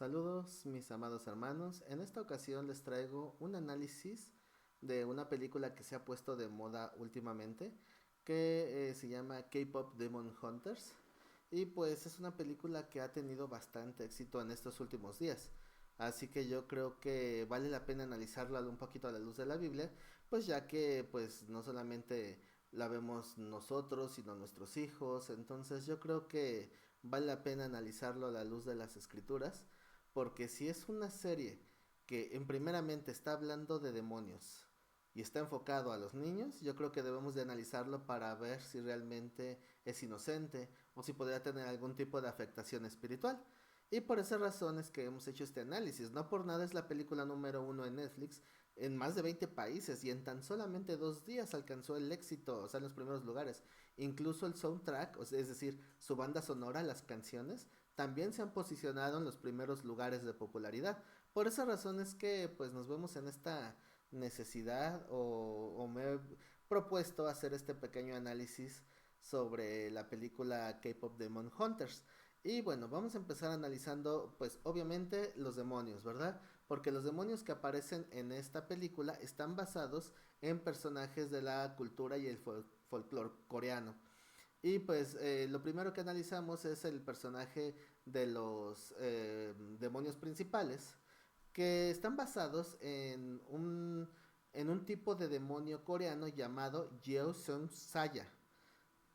Saludos mis amados hermanos, en esta ocasión les traigo un análisis de una película que se ha puesto de moda últimamente que se llama K-Pop Demon Hunters y pues es una película que ha tenido bastante éxito en estos últimos días. Así que yo creo que vale la pena analizarla un poquito a la luz de la Biblia, pues ya que pues no solamente la vemos nosotros, sino nuestros hijos, entonces yo creo que vale la pena analizarlo a la luz de las escrituras porque si es una serie que en primeramente está hablando de demonios y está enfocado a los niños, yo creo que debemos de analizarlo para ver si realmente es inocente o si podría tener algún tipo de afectación espiritual. Y por esas razones que hemos hecho este análisis. No por nada es la película número uno en Netflix en más de 20 países y en tan solamente 2 días alcanzó el éxito, o sea, en los primeros lugares. Incluso el soundtrack, o sea, es decir, su banda sonora, las canciones, también se han posicionado en los primeros lugares de popularidad. Por esa razón es que pues nos vemos en esta necesidad o me he propuesto hacer este pequeño análisis sobre la película K-Pop Demon Hunters. Y bueno, vamos a empezar analizando pues obviamente los demonios, ¿verdad? Porque los demonios que aparecen en esta película están basados en personajes de la cultura y el folclore coreano. Y pues lo primero que analizamos es el personaje de los demonios principales, que están basados en un tipo de demonio coreano llamado Yeoseong Saya.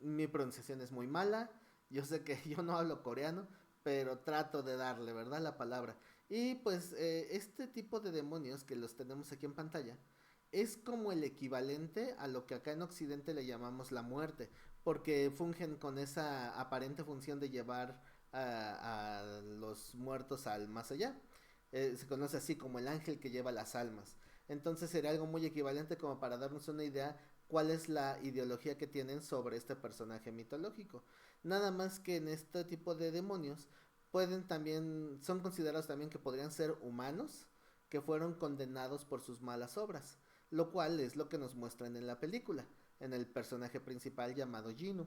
Mi pronunciación es muy mala, yo sé que yo no hablo coreano, pero trato de darle, ¿verdad? La palabra. Y pues este tipo de demonios que los tenemos aquí en pantalla es como el equivalente a lo que acá en Occidente le llamamos la muerte, porque fungen con esa aparente función de llevar a los muertos al más allá. Se conoce así como el ángel que lleva las almas. Entonces sería algo muy equivalente como para darnos una idea cuál es la ideología que tienen sobre este personaje mitológico. Nada más que en este tipo de demonios pueden también, son considerados también que podrían ser humanos que fueron condenados por sus malas obras, lo cual es lo que nos muestran en la película, en el personaje principal llamado Ginu.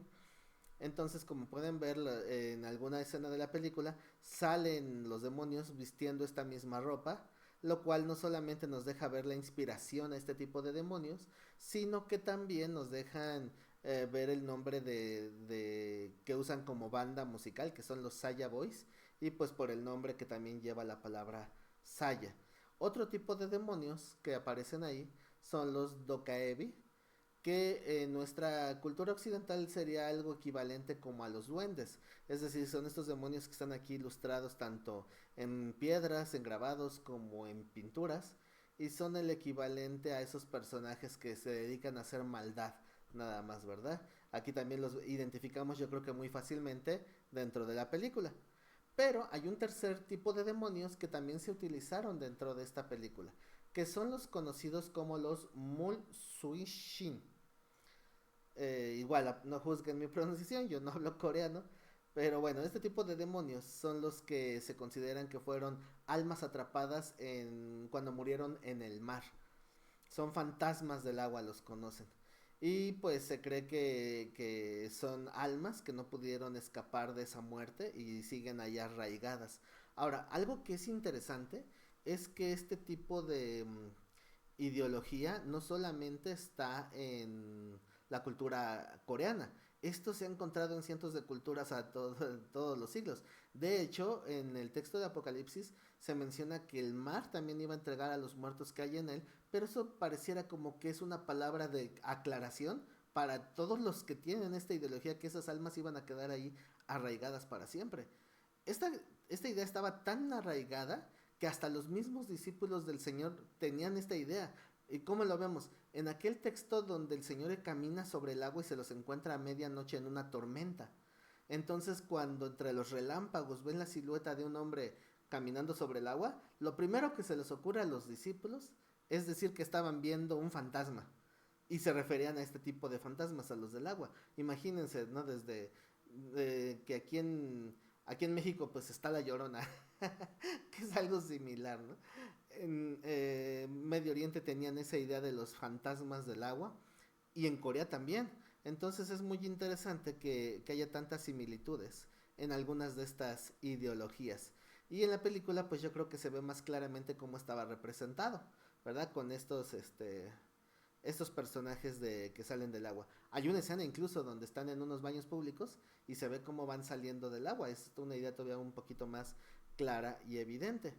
Entonces, como pueden ver en alguna escena de la película, salen los demonios vistiendo esta misma ropa, lo cual no solamente nos deja ver la inspiración a este tipo de demonios, sino que también nos dejan ver el nombre de que usan como banda musical, que son los Saya Boys, y pues por el nombre que también lleva la palabra Saya. Otro tipo de demonios que aparecen ahí son los Dokaebi, que en nuestra cultura occidental sería algo equivalente como a los duendes. Es decir, son estos demonios que están aquí ilustrados tanto en piedras, en grabados, como en pinturas. Y son el equivalente a esos personajes que se dedican a hacer maldad, nada más, ¿verdad? Aquí también los identificamos yo creo que muy fácilmente dentro de la película. Pero hay un tercer tipo de demonios que también se utilizaron dentro de esta película, que son los conocidos como los Mulsuishin. Igual, no juzguen mi pronunciación, yo no hablo coreano, pero bueno, este tipo de demonios son los que se consideran que fueron almas atrapadas cuando murieron en el mar. Son fantasmas del agua, los conocen. Y pues se cree que son almas que no pudieron escapar de esa muerte y siguen allá arraigadas. Ahora, algo que es interesante es que este tipo de ideología no solamente está en la cultura coreana. Esto se ha encontrado en cientos de culturas todos los siglos. De hecho, en el texto de Apocalipsis se menciona que el mar también iba a entregar a los muertos que hay en él, pero eso pareciera como que es una palabra de aclaración para todos los que tienen esta ideología, que esas almas iban a quedar ahí arraigadas para siempre. Esta, esta idea estaba tan arraigada que hasta los mismos discípulos del Señor tenían esta idea. ¿Y cómo lo vemos? En aquel texto donde el Señor camina sobre el agua y se los encuentra a medianoche en una tormenta. Entonces, cuando entre los relámpagos ven la silueta de un hombre caminando sobre el agua, lo primero que se les ocurre a los discípulos es decir que estaban viendo un fantasma. Y se referían a este tipo de fantasmas, a los del agua. Imagínense, ¿no? Desde que aquí en México pues está la Llorona, que es algo similar, ¿no? En Medio Oriente tenían esa idea de los fantasmas del agua y en Corea también. Entonces es muy interesante que haya tantas similitudes en algunas de estas ideologías. Y en la película pues yo creo que se ve más claramente cómo estaba representado, ¿verdad? Con estos personajes que salen del agua. Hay una escena incluso donde están en unos baños públicos y se ve cómo van saliendo del agua. Es una idea todavía un poquito más clara y evidente.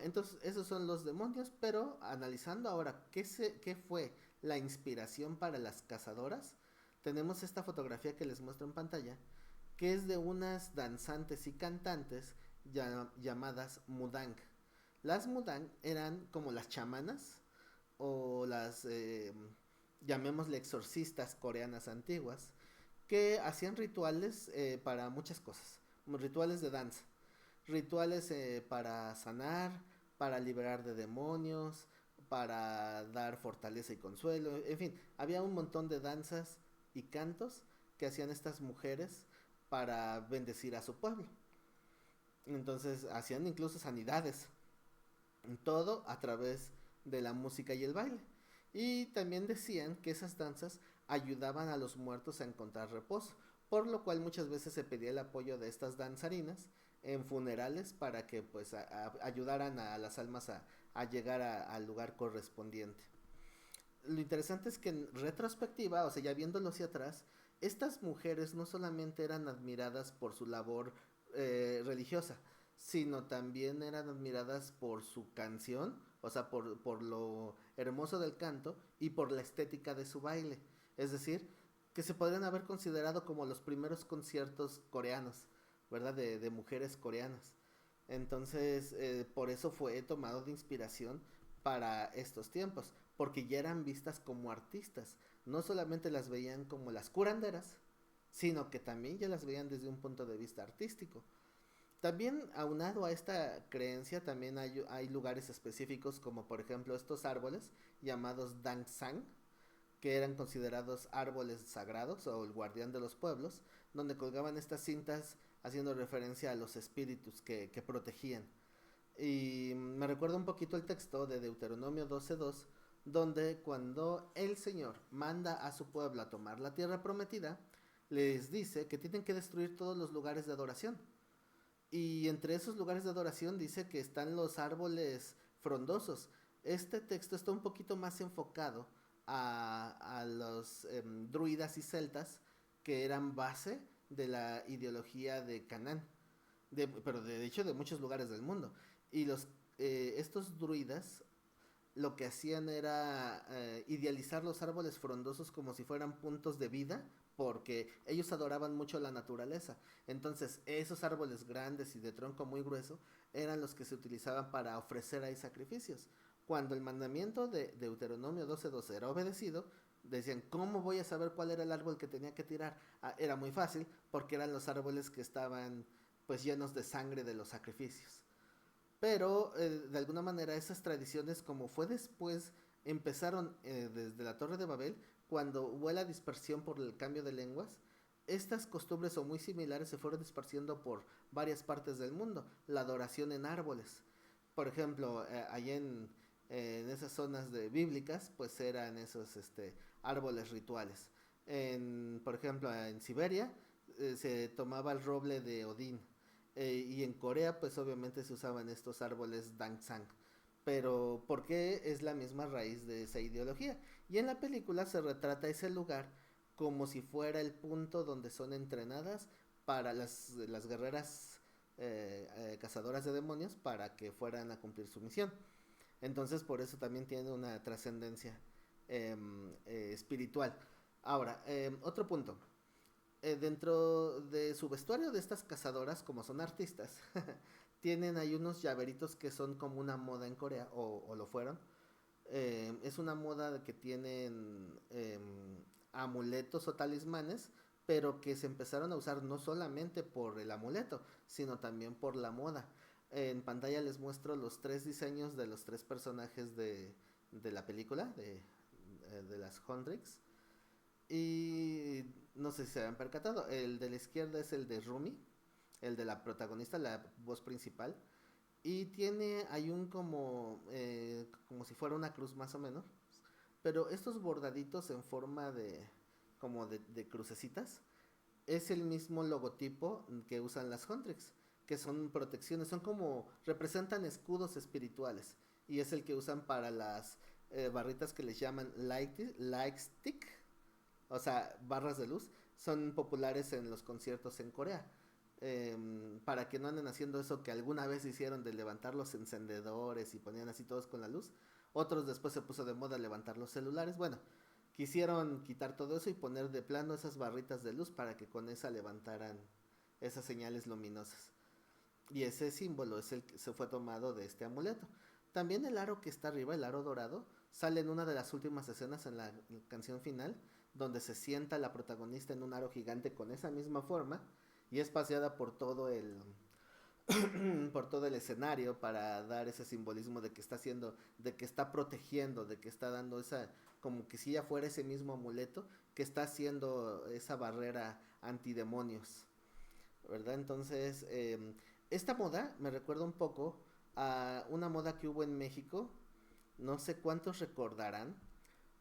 Entonces, esos son los demonios, pero analizando ahora qué fue la inspiración para las cazadoras, tenemos esta fotografía que les muestro en pantalla, que es de unas danzantes y cantantes llamadas Mudang. Las Mudang eran como las chamanas o llamémosle exorcistas coreanas antiguas, que hacían rituales para muchas cosas, rituales de danza, rituales para sanar, para liberar de demonios, para dar fortaleza y consuelo, en fin, había un montón de danzas y cantos que hacían estas mujeres para bendecir a su pueblo. Entonces hacían incluso sanidades, todo a través de la música y el baile. Y también decían que esas danzas ayudaban a los muertos a encontrar reposo, por lo cual muchas veces se pedía el apoyo de estas danzarinas en funerales para que pues ayudaran a las almas a llegar al lugar correspondiente. Lo interesante es que en retrospectiva, o sea, ya viéndolo hacia atrás, estas mujeres no solamente eran admiradas por su labor religiosa, sino también eran admiradas por su canción, o sea, por lo hermoso del canto y por la estética de su baile. Es decir, que se podrían haber considerado como los primeros conciertos coreanos, ¿verdad? De mujeres coreanas. Entonces, por eso fue tomado de inspiración para estos tiempos, porque ya eran vistas como artistas. No solamente las veían como las curanderas, sino que también ya las veían desde un punto de vista artístico. También aunado a esta creencia, también hay lugares específicos como por ejemplo estos árboles llamados Dangsang, que eran considerados árboles sagrados o el guardián de los pueblos, donde colgaban estas cintas haciendo referencia a los espíritus que protegían. Y me recuerda un poquito el texto de Deuteronomio 12:2, donde cuando el Señor manda a su pueblo a tomar la tierra prometida, les dice que tienen que destruir todos los lugares de adoración. Y entre esos lugares de adoración dice que están los árboles frondosos. Este texto está un poquito más enfocado a los druidas y celtas que eran base de la ideología de Canaán, pero de hecho de muchos lugares del mundo. Y estos druidas lo que hacían era idealizar los árboles frondosos como si fueran puntos de vida, porque ellos adoraban mucho la naturaleza. Entonces, esos árboles grandes y de tronco muy grueso eran los que se utilizaban para ofrecer ahí sacrificios. Cuando el mandamiento de Deuteronomio 12:12 era obedecido, decían, ¿cómo voy a saber cuál era el árbol que tenía que tirar? Era muy fácil, porque eran los árboles que estaban pues llenos de sangre de los sacrificios. Pero de alguna manera esas tradiciones, como fue después, empezaron desde la Torre de Babel, cuando hubo la dispersión por el cambio de lenguas. Estas costumbres o muy similares se fueron dispersiendo por varias partes del mundo. La adoración en árboles. Por ejemplo, allá en esas zonas bíblicas, pues eran esos árboles rituales. Por ejemplo, en Siberia se tomaba el roble de Odín. Y en Corea, pues obviamente se usaban estos árboles Dangsang. Pero, ¿por qué es la misma raíz de esa ideología? Y en la película se retrata ese lugar como si fuera el punto donde son entrenadas para las guerreras cazadoras de demonios para que fueran a cumplir su misión. Entonces, por eso también tiene una trascendencia espiritual. Ahora, otro punto dentro de su vestuario de estas cazadoras, como son artistas, tienen ahí unos llaveritos que son como una moda en Corea, o lo fueron. Es una moda que tienen amuletos o talismanes, pero que se empezaron a usar no solamente por el amuleto, sino también por la moda. En pantalla les muestro los tres diseños de los tres personajes de la película, de las Hundrix. Y no sé si se han percatado, el de la izquierda es el de Rumi, el de la protagonista, la voz principal. Y tiene, hay un como si fuera una cruz más o menos. Pero estos bordaditos en forma como de crucecitas, es el mismo logotipo que usan las Huntrix. que son protecciones, son como, representan escudos espirituales, y es el que usan para las barritas que les llaman light stick, o sea, barras de luz, son populares en los conciertos en Corea. Para que no anden haciendo eso que alguna vez hicieron de levantar los encendedores y ponían así todos con la luz. Otros después se puso de moda levantar los celulares. Bueno, quisieron quitar todo eso y poner de plano esas barritas de luz para que con esa levantaran esas señales luminosas. Y ese símbolo es el que se fue tomado de este amuleto. También el aro que está arriba, el aro dorado, sale en una de las últimas escenas en la canción final, donde se sienta la protagonista en un aro gigante con esa misma forma y es paseada por todo el por todo el escenario para dar ese simbolismo de que está haciendo, de que está protegiendo, de que está dando esa, como que si ya fuera ese mismo amuleto que está haciendo esa barrera antidemonios, ¿verdad? Entonces, esta moda me recuerda un poco a una moda que hubo en México, no sé cuántos recordarán,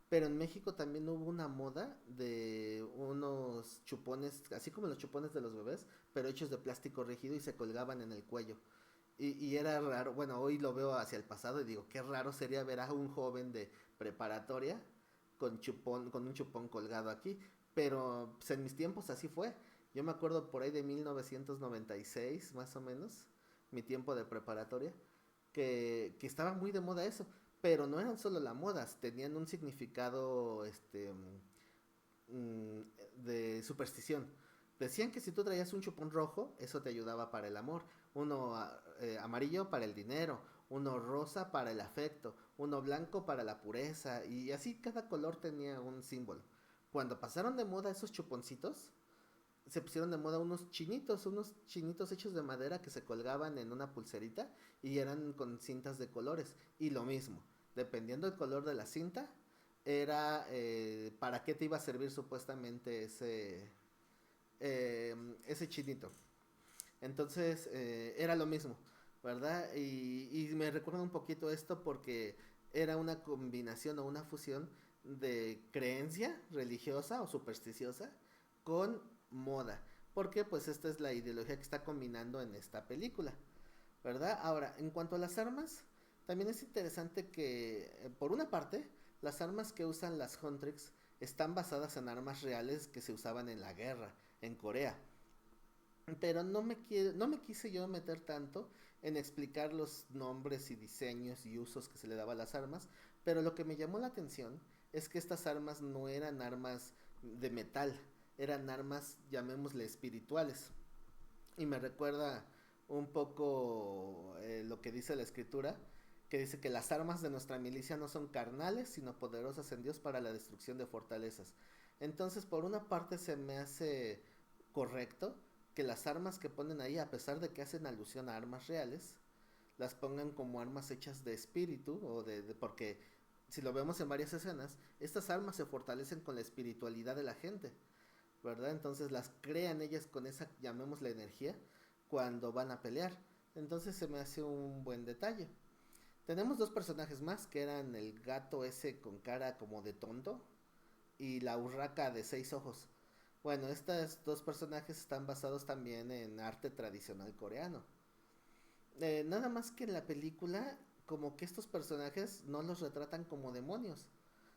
pero en México también hubo una moda de unos chupones, así como los chupones de los bebés, pero hechos de plástico rígido y se colgaban en el cuello. Y era raro, bueno, hoy lo veo hacia el pasado y digo, qué raro sería ver a un joven de preparatoria con un chupón colgado aquí. Pero pues, en mis tiempos así fue. Yo me acuerdo por ahí de 1996, más o menos, mi tiempo de preparatoria, que estaba muy de moda eso. Pero no eran solo la modas, tenían un significado mm, de superstición. Decían que si tú traías un chupón rojo, eso te ayudaba para el amor, uno amarillo para el dinero, uno rosa para el afecto, uno blanco para la pureza, y así cada color tenía un símbolo. Cuando pasaron de moda esos chuponcitos, se pusieron de moda unos chinitos hechos de madera que se colgaban en una pulserita y eran con cintas de colores. Y lo mismo, dependiendo del color de la cinta, era para qué te iba a servir supuestamente ese chinito. Entonces, era lo mismo, ¿verdad? Y me recuerda un poquito esto porque era una combinación o una fusión de creencia religiosa o supersticiosa con moda. Porque pues esta es la ideología que está combinando en esta película, ¿verdad? Ahora, en cuanto a las armas, también es interesante que, por una parte, las armas que usan las Huntrix están basadas en armas reales que se usaban en la guerra, en Corea. Pero no me quise yo meter tanto en explicar los nombres y diseños y usos que se le daba a las armas, pero lo que me llamó la atención es que estas armas no eran armas de metal, eran armas, llamémosle, espirituales. Y me recuerda un poco lo que dice la escritura, que dice que las armas de nuestra milicia no son carnales, sino poderosas en Dios para la destrucción de fortalezas. Entonces, por una parte se me hace correcto que las armas que ponen ahí, a pesar de que hacen alusión a armas reales, las pongan como armas hechas de espíritu o porque si lo vemos en varias escenas, estas armas se fortalecen con la espiritualidad de la gente, ¿verdad? Entonces las crean ellas con esa, llamémosla, energía cuando van a pelear. Entonces se me hace un buen detalle. Tenemos dos personajes más que eran el gato ese con cara como de tonto y la urraca de seis ojos. Bueno, estos dos personajes están basados también en arte tradicional coreano. Nada más que en la película, como que estos personajes no los retratan como demonios,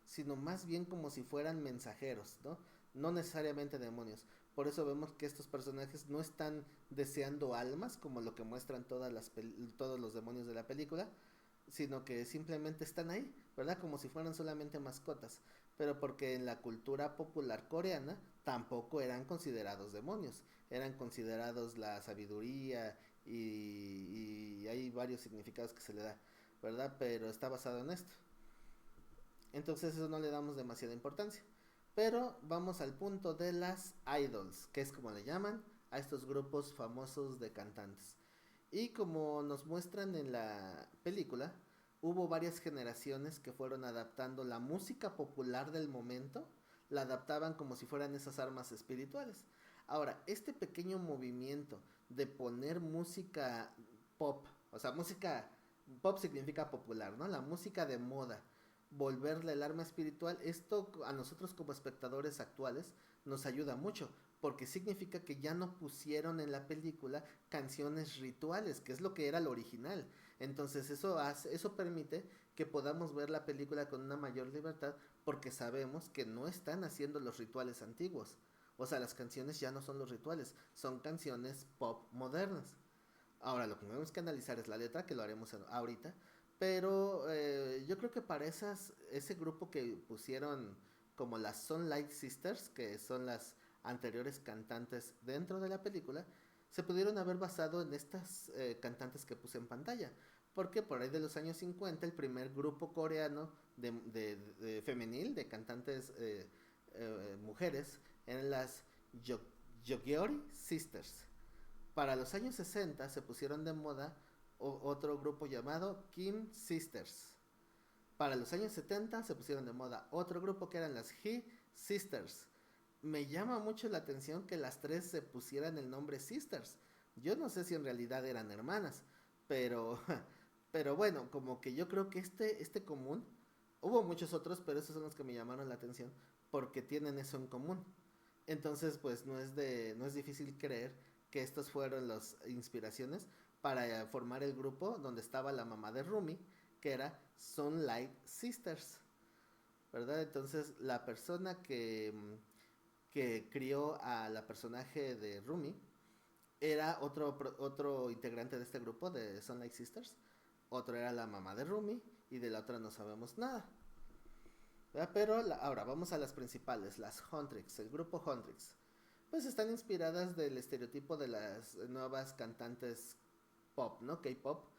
sino más bien como si fueran mensajeros, ¿no? No necesariamente demonios. Por eso vemos que estos personajes no están deseando almas, como lo que muestran todos los demonios de la película, sino que simplemente están ahí, ¿verdad? Como si fueran solamente mascotas. Pero porque en la cultura popular coreana tampoco eran considerados demonios, eran considerados la sabiduría y hay varios significados que se le da, ¿verdad? Pero está basado en esto. Entonces eso no le damos demasiada importancia. Pero vamos al punto de las idols, que es como le llaman a estos grupos famosos de cantantes. Y como nos muestran en la película, hubo varias generaciones que fueron adaptando la música popular del momento, la adaptaban como si fueran esas armas espirituales. Ahora, este pequeño movimiento de poner música pop, o sea, música pop significa popular, ¿no? La música de moda, volverle el arma espiritual, esto a nosotros como espectadores actuales nos ayuda mucho, porque significa que ya no pusieron en la película canciones rituales, que es lo que era el original. Entonces eso permite que podamos ver la película con una mayor libertad porque sabemos que no están haciendo los rituales antiguos. O sea, las canciones ya no son los rituales, son canciones pop modernas. Ahora, lo que tenemos que analizar es la letra, que lo haremos ahorita, pero yo creo que para ese grupo que pusieron como las Sunlight Sisters, que son las anteriores cantantes dentro de la película, se pudieron haber basado en estas cantantes que puse en pantalla. Porque por ahí de los años 50 el primer grupo coreano de femenil, de cantantes mujeres, eran las Yogiori Sisters. Para los años 60 se pusieron de moda otro grupo llamado Kim Sisters. Para los años 70 se pusieron de moda otro grupo que eran las He Sisters. Me llama mucho la atención que las tres se pusieran el nombre Sisters. Yo no sé si en realidad eran hermanas, pero, pero bueno, como que yo creo que este común, hubo muchos otros, pero esos son los que me llamaron la atención, porque tienen eso en común. Entonces, pues no es difícil creer que estos fueron las inspiraciones para formar el grupo donde estaba la mamá de Rumi, que era Sunlight Sisters, ¿verdad? Entonces, la persona que crió a la personaje de Rumi era otro integrante de este grupo de Sunlight Sisters, otro era la mamá de Rumi y de la otra no sabemos nada. ¿Verdad? Pero ahora vamos a las principales, las Huntrix, el grupo Huntrix. Pues están inspiradas del estereotipo de las nuevas cantantes pop, ¿no? K-pop.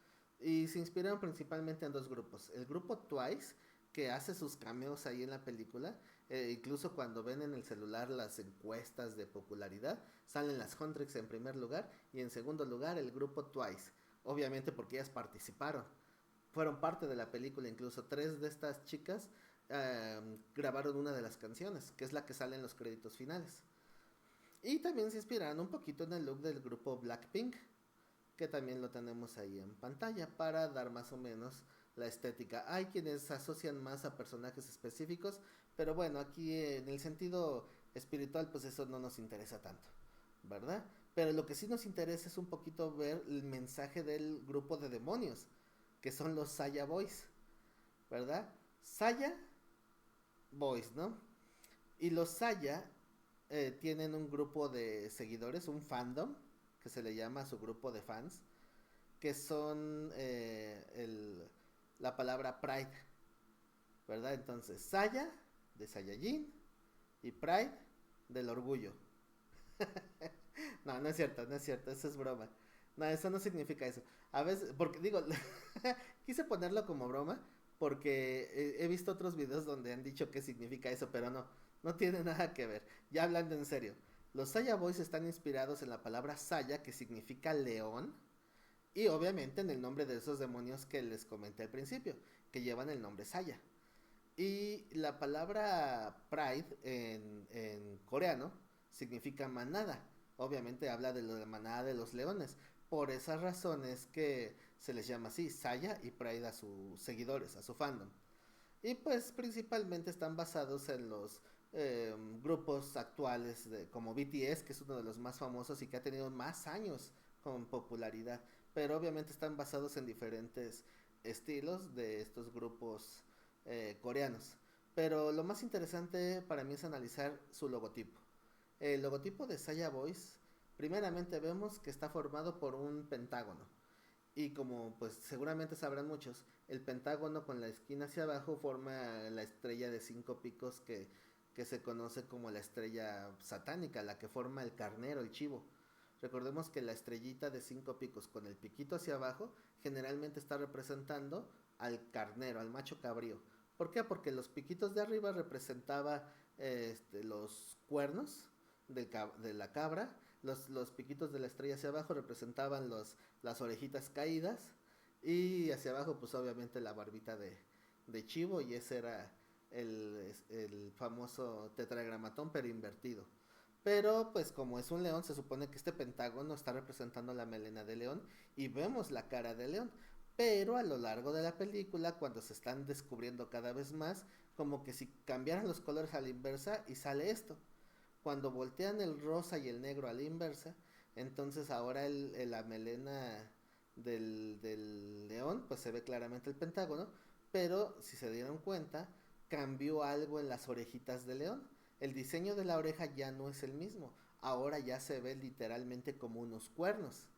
Y se inspiraron principalmente en dos grupos. El grupo Twice, que hace sus cameos ahí en la película. Incluso cuando ven en el celular las encuestas de popularidad, salen las Huntrix en primer lugar y en segundo lugar el grupo Twice. Obviamente porque ellas participaron. Fueron parte de la película, incluso tres de estas chicas grabaron una de las canciones, que es la que sale en los créditos finales. Y también se inspiraron un poquito en el look del grupo Blackpink, que también lo tenemos ahí en pantalla para dar más o menos la estética. Hay quienes asocian más a personajes específicos, pero bueno, aquí en el sentido espiritual pues eso no nos interesa tanto, ¿verdad? Pero lo que sí nos interesa es un poquito ver el mensaje del grupo de demonios, que son los Saya Boys, ¿verdad? Saya Boys, ¿no? Y los Saya tienen un grupo de seguidores, un fandom, que se le llama a su grupo de fans, que son la palabra Pride, ¿verdad? Entonces, Saya, de Saiyajin, y Pride, del orgullo. No, no es cierto, no es cierto, eso es broma. No, eso no significa eso. A veces, porque digo, quise ponerlo como broma, porque he visto otros videos donde han dicho que significa eso, pero no, no tiene nada que ver. Ya hablando en serio, los Saya Boys están inspirados en la palabra Saya, que significa león, y obviamente en el nombre de esos demonios que les comenté al principio, que llevan el nombre Saya. Y la palabra Pride en coreano significa manada. Obviamente habla de la manada de los leones. Por esas razones que se les llama así, Saya y Pride a sus seguidores, a su fandom. Y pues principalmente están basados en los grupos actuales como BTS, que es uno de los más famosos y que ha tenido más años con popularidad. Pero obviamente están basados en diferentes estilos de estos grupos coreanos. Pero lo más interesante para mí es analizar su logotipo. El logotipo de Saya Boys, primeramente vemos que está formado por un pentágono. Y como pues seguramente sabrán muchos, el pentágono con la esquina hacia abajo forma la estrella de 5 picos que se conoce como la estrella satánica, la que forma el carnero, el chivo. Recordemos que la estrellita de 5 picos con el piquito hacia abajo generalmente está representando al carnero, al macho cabrío. ¿Por qué? Porque los piquitos de arriba representaba los cuernos de la cabra, los piquitos de la estrella hacia abajo representaban las orejitas caídas y hacia abajo pues obviamente la barbita de chivo y ese era el famoso tetragramatón pero invertido. Pero pues como es un león se supone que este pentágono está representando la melena de león y vemos la cara de león. Pero a lo largo de la película, cuando se están descubriendo cada vez más, como que si cambiaran los colores a la inversa y sale esto. Cuando voltean el rosa y el negro a la inversa, entonces ahora la melena del león, pues se ve claramente el pentágono, pero si se dieron cuenta, cambió algo en las orejitas del león. El diseño de la oreja ya no es el mismo, ahora ya se ve literalmente como unos cuernos.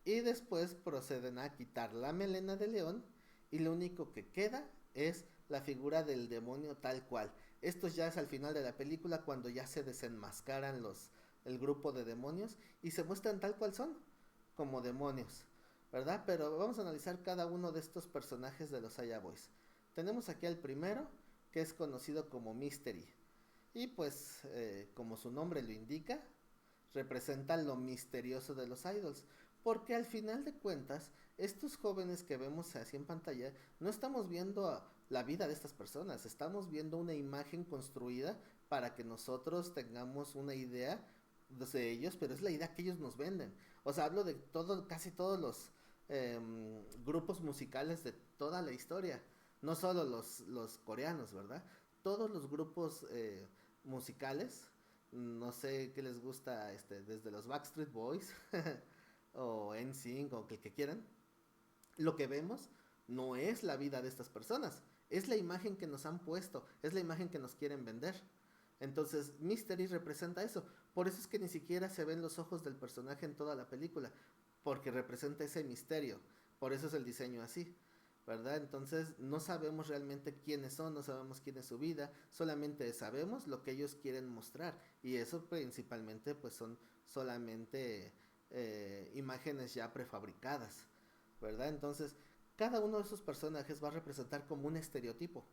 Y después proceden a quitar la melena de león y lo único que queda es la figura del demonio tal cual. Esto ya es al final de la película cuando ya se desenmascaran el grupo de demonios y se muestran tal cual son, como demonios, ¿verdad? Pero vamos a analizar cada uno de estos personajes de los Aya Boys. Tenemos aquí al primero, que es conocido como Mystery. Y pues, como su nombre lo indica, representa lo misterioso de los idols. Porque al final de cuentas, estos jóvenes que vemos así en pantalla, no estamos viendo la vida de estas personas, estamos viendo una imagen construida para que nosotros tengamos una idea de ellos, pero es la idea que ellos nos venden. O sea, hablo de casi todos los grupos musicales de toda la historia, no solo los coreanos, ¿verdad? Todos los grupos musicales, no sé qué les gusta, desde los Backstreet Boys o NSYNC o el que quieran, lo que vemos no es la vida de estas personas, es la imagen que nos han puesto, es la imagen que nos quieren vender. Entonces, Mystery representa eso. Por eso es que ni siquiera se ven los ojos del personaje en toda la película, porque representa ese misterio. Por eso es el diseño así, ¿verdad? Entonces, no sabemos realmente quiénes son, no sabemos quién es su vida, solamente sabemos lo que ellos quieren mostrar. Y eso principalmente, pues son solamente imágenes ya prefabricadas, ¿verdad? Entonces, cada uno de esos personajes va a representar como un estereotipo.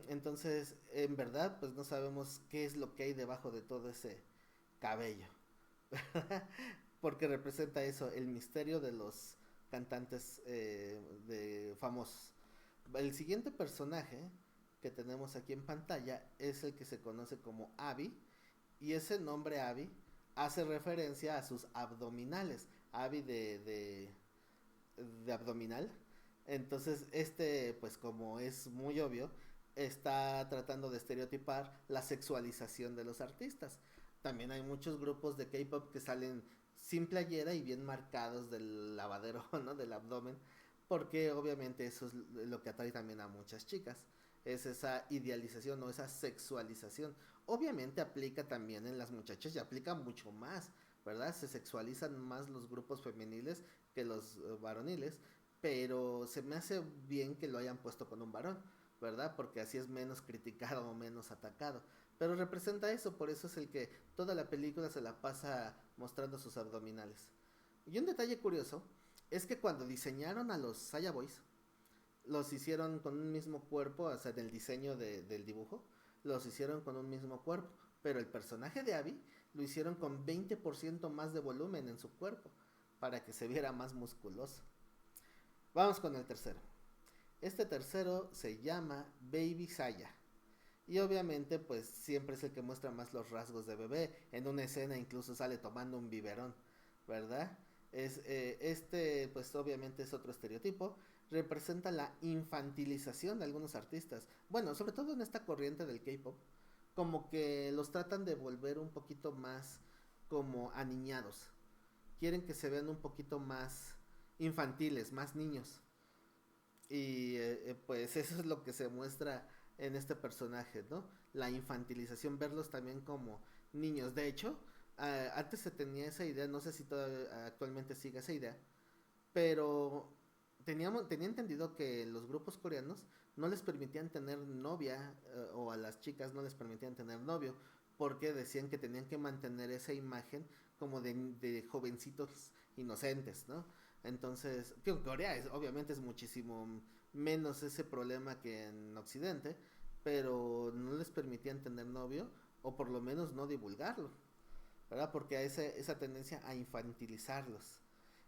Entonces, en verdad, pues no sabemos qué es lo que hay debajo de todo ese cabello. Porque representa eso, el misterio de los cantantes de famosos. El siguiente personaje que tenemos aquí en pantalla es el que se conoce como Abby. Y ese nombre Abby hace referencia a sus abdominales. Abby de abdominal. Entonces, pues como es muy obvio, está tratando de estereotipar la sexualización de los artistas. También hay muchos grupos de K-pop que salen sin playera y bien marcados del lavadero, ¿no? Del abdomen, porque obviamente eso es lo que atrae también a muchas chicas. Es esa idealización o esa sexualización. Obviamente aplica también en las muchachas y aplica mucho más, ¿verdad? Se sexualizan más los grupos femeniles que los varoniles, pero se me hace bien que lo hayan puesto con un varón, ¿verdad? Porque así es menos criticado o menos atacado. Pero representa eso, por eso es el que toda la película se la pasa mostrando sus abdominales. Y un detalle curioso es que cuando diseñaron a los Saya Boys, los hicieron con un mismo cuerpo, o sea, del diseño del dibujo, los hicieron con un mismo cuerpo, pero el personaje de Abby lo hicieron con 20% más de volumen en su cuerpo, para que se viera más musculoso. Vamos con el tercero. Este tercero se llama Baby Saya. Y obviamente pues siempre es el que muestra más los rasgos de bebé. En una escena incluso sale tomando un biberón, ¿verdad? Pues obviamente es otro estereotipo. Representa la infantilización de algunos artistas. Bueno, sobre todo en esta corriente del K-pop. Como que los tratan de volver un poquito más como aniñados. Quieren que se vean un poquito más infantiles, más niños. Y pues eso es lo que se muestra en este personaje, ¿no? La infantilización, verlos también como niños. De hecho, antes se tenía esa idea, no sé si todavía actualmente sigue esa idea, pero tenía entendido que los grupos coreanos no les permitían tener novia o a las chicas no les permitían tener novio porque decían que tenían que mantener esa imagen como de jovencitos inocentes, ¿no? Entonces, que en Corea obviamente es muchísimo menos ese problema que en Occidente, pero no les permitían tener novio o por lo menos no divulgarlo, ¿verdad? Porque hay esa tendencia a infantilizarlos.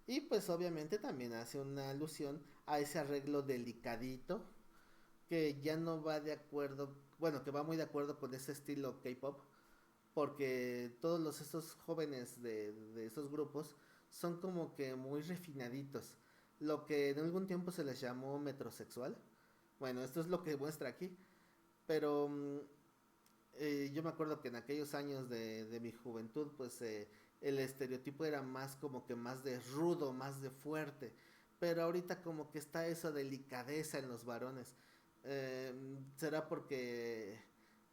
Y pues obviamente también hace una alusión a ese arreglo delicadito que ya no va de acuerdo, bueno, que va muy de acuerdo con ese estilo K-pop, porque todos estos jóvenes de esos grupos son como que muy refinaditos, lo que en algún tiempo se les llamó metrosexual. Bueno, esto es lo que muestra aquí, pero Yo me acuerdo que en aquellos años de mi juventud, pues el estereotipo era más como que más de rudo, más de fuerte. Pero ahorita como que está esa delicadeza en los varones. Será porque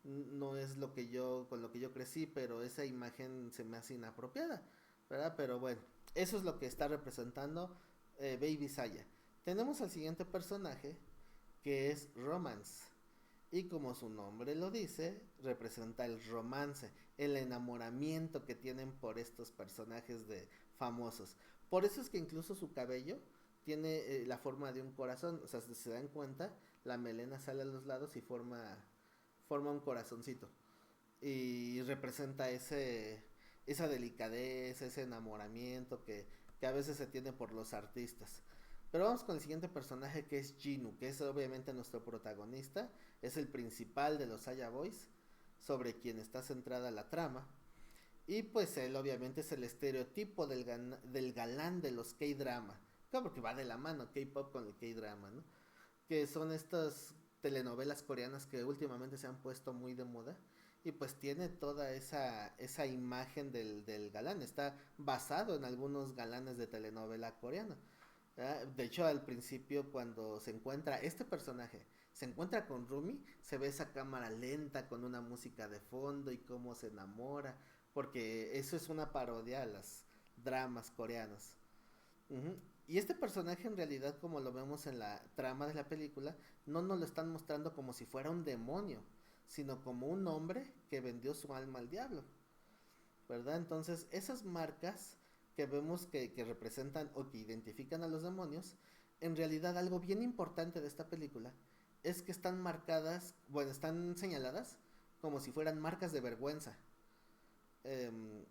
no es lo que yo, con lo que yo crecí, pero esa imagen se me hace inapropiada, ¿verdad? Pero bueno, eso es lo que está representando Baby Saya. Tenemos al siguiente personaje, que es Romance. Y como su nombre lo dice, representa el romance, el enamoramiento que tienen por estos personajes de famosos. Por eso es que incluso su cabello tiene la forma de un corazón. O sea, si se dan cuenta, la melena sale a los lados y forma un corazoncito. Y representa esa delicadeza, ese enamoramiento que a veces se tiene por los artistas. Pero vamos con el siguiente personaje, que es Ginu, que es obviamente nuestro protagonista, es el principal de los Aya Boys, sobre quien está centrada la trama. Y pues él obviamente es el estereotipo del galán de los K-drama. Claro, porque va de la mano K-pop con el K-drama, ¿no? Que son estas telenovelas coreanas que últimamente se han puesto muy de moda. Y pues tiene toda esa imagen del galán. Está basado en algunos galanes de telenovela coreana. De hecho, al principio, cuando se encuentra este personaje, se encuentra con Rumi, se ve esa cámara lenta con una música de fondo y cómo se enamora, porque eso es una parodia a las dramas coreanos. Ujú. Y este personaje en realidad, como lo vemos en la trama de la película, no nos lo están mostrando como si fuera un demonio, sino como un hombre que vendió su alma al diablo, ¿verdad? Entonces, esas marcas que vemos que representan o que identifican a los demonios, en realidad algo bien importante de esta película es que están marcadas, bueno, están señaladas como si fueran marcas de vergüenza. Eh,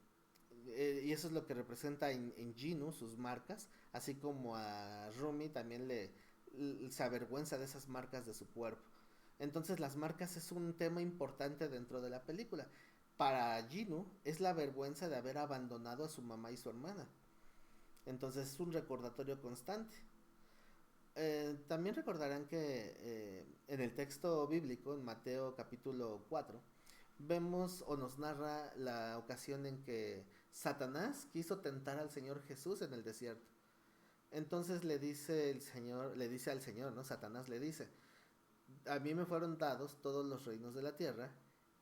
y eso es lo que representa en Ginu, sus marcas, así como a Rumi también se avergüenza de esas marcas de su cuerpo. Entonces las marcas es un tema importante dentro de la película. Para Ginu es la vergüenza de haber abandonado a su mamá y su hermana. Entonces es un recordatorio constante. También recordarán que en el texto bíblico, en Mateo capítulo 4, vemos o nos narra la ocasión en que Satanás quiso tentar al Señor Jesús en el desierto. Entonces le dice el Señor, le dice al Señor, ¿no? Satanás le dice, a mí me fueron dados todos los reinos de la tierra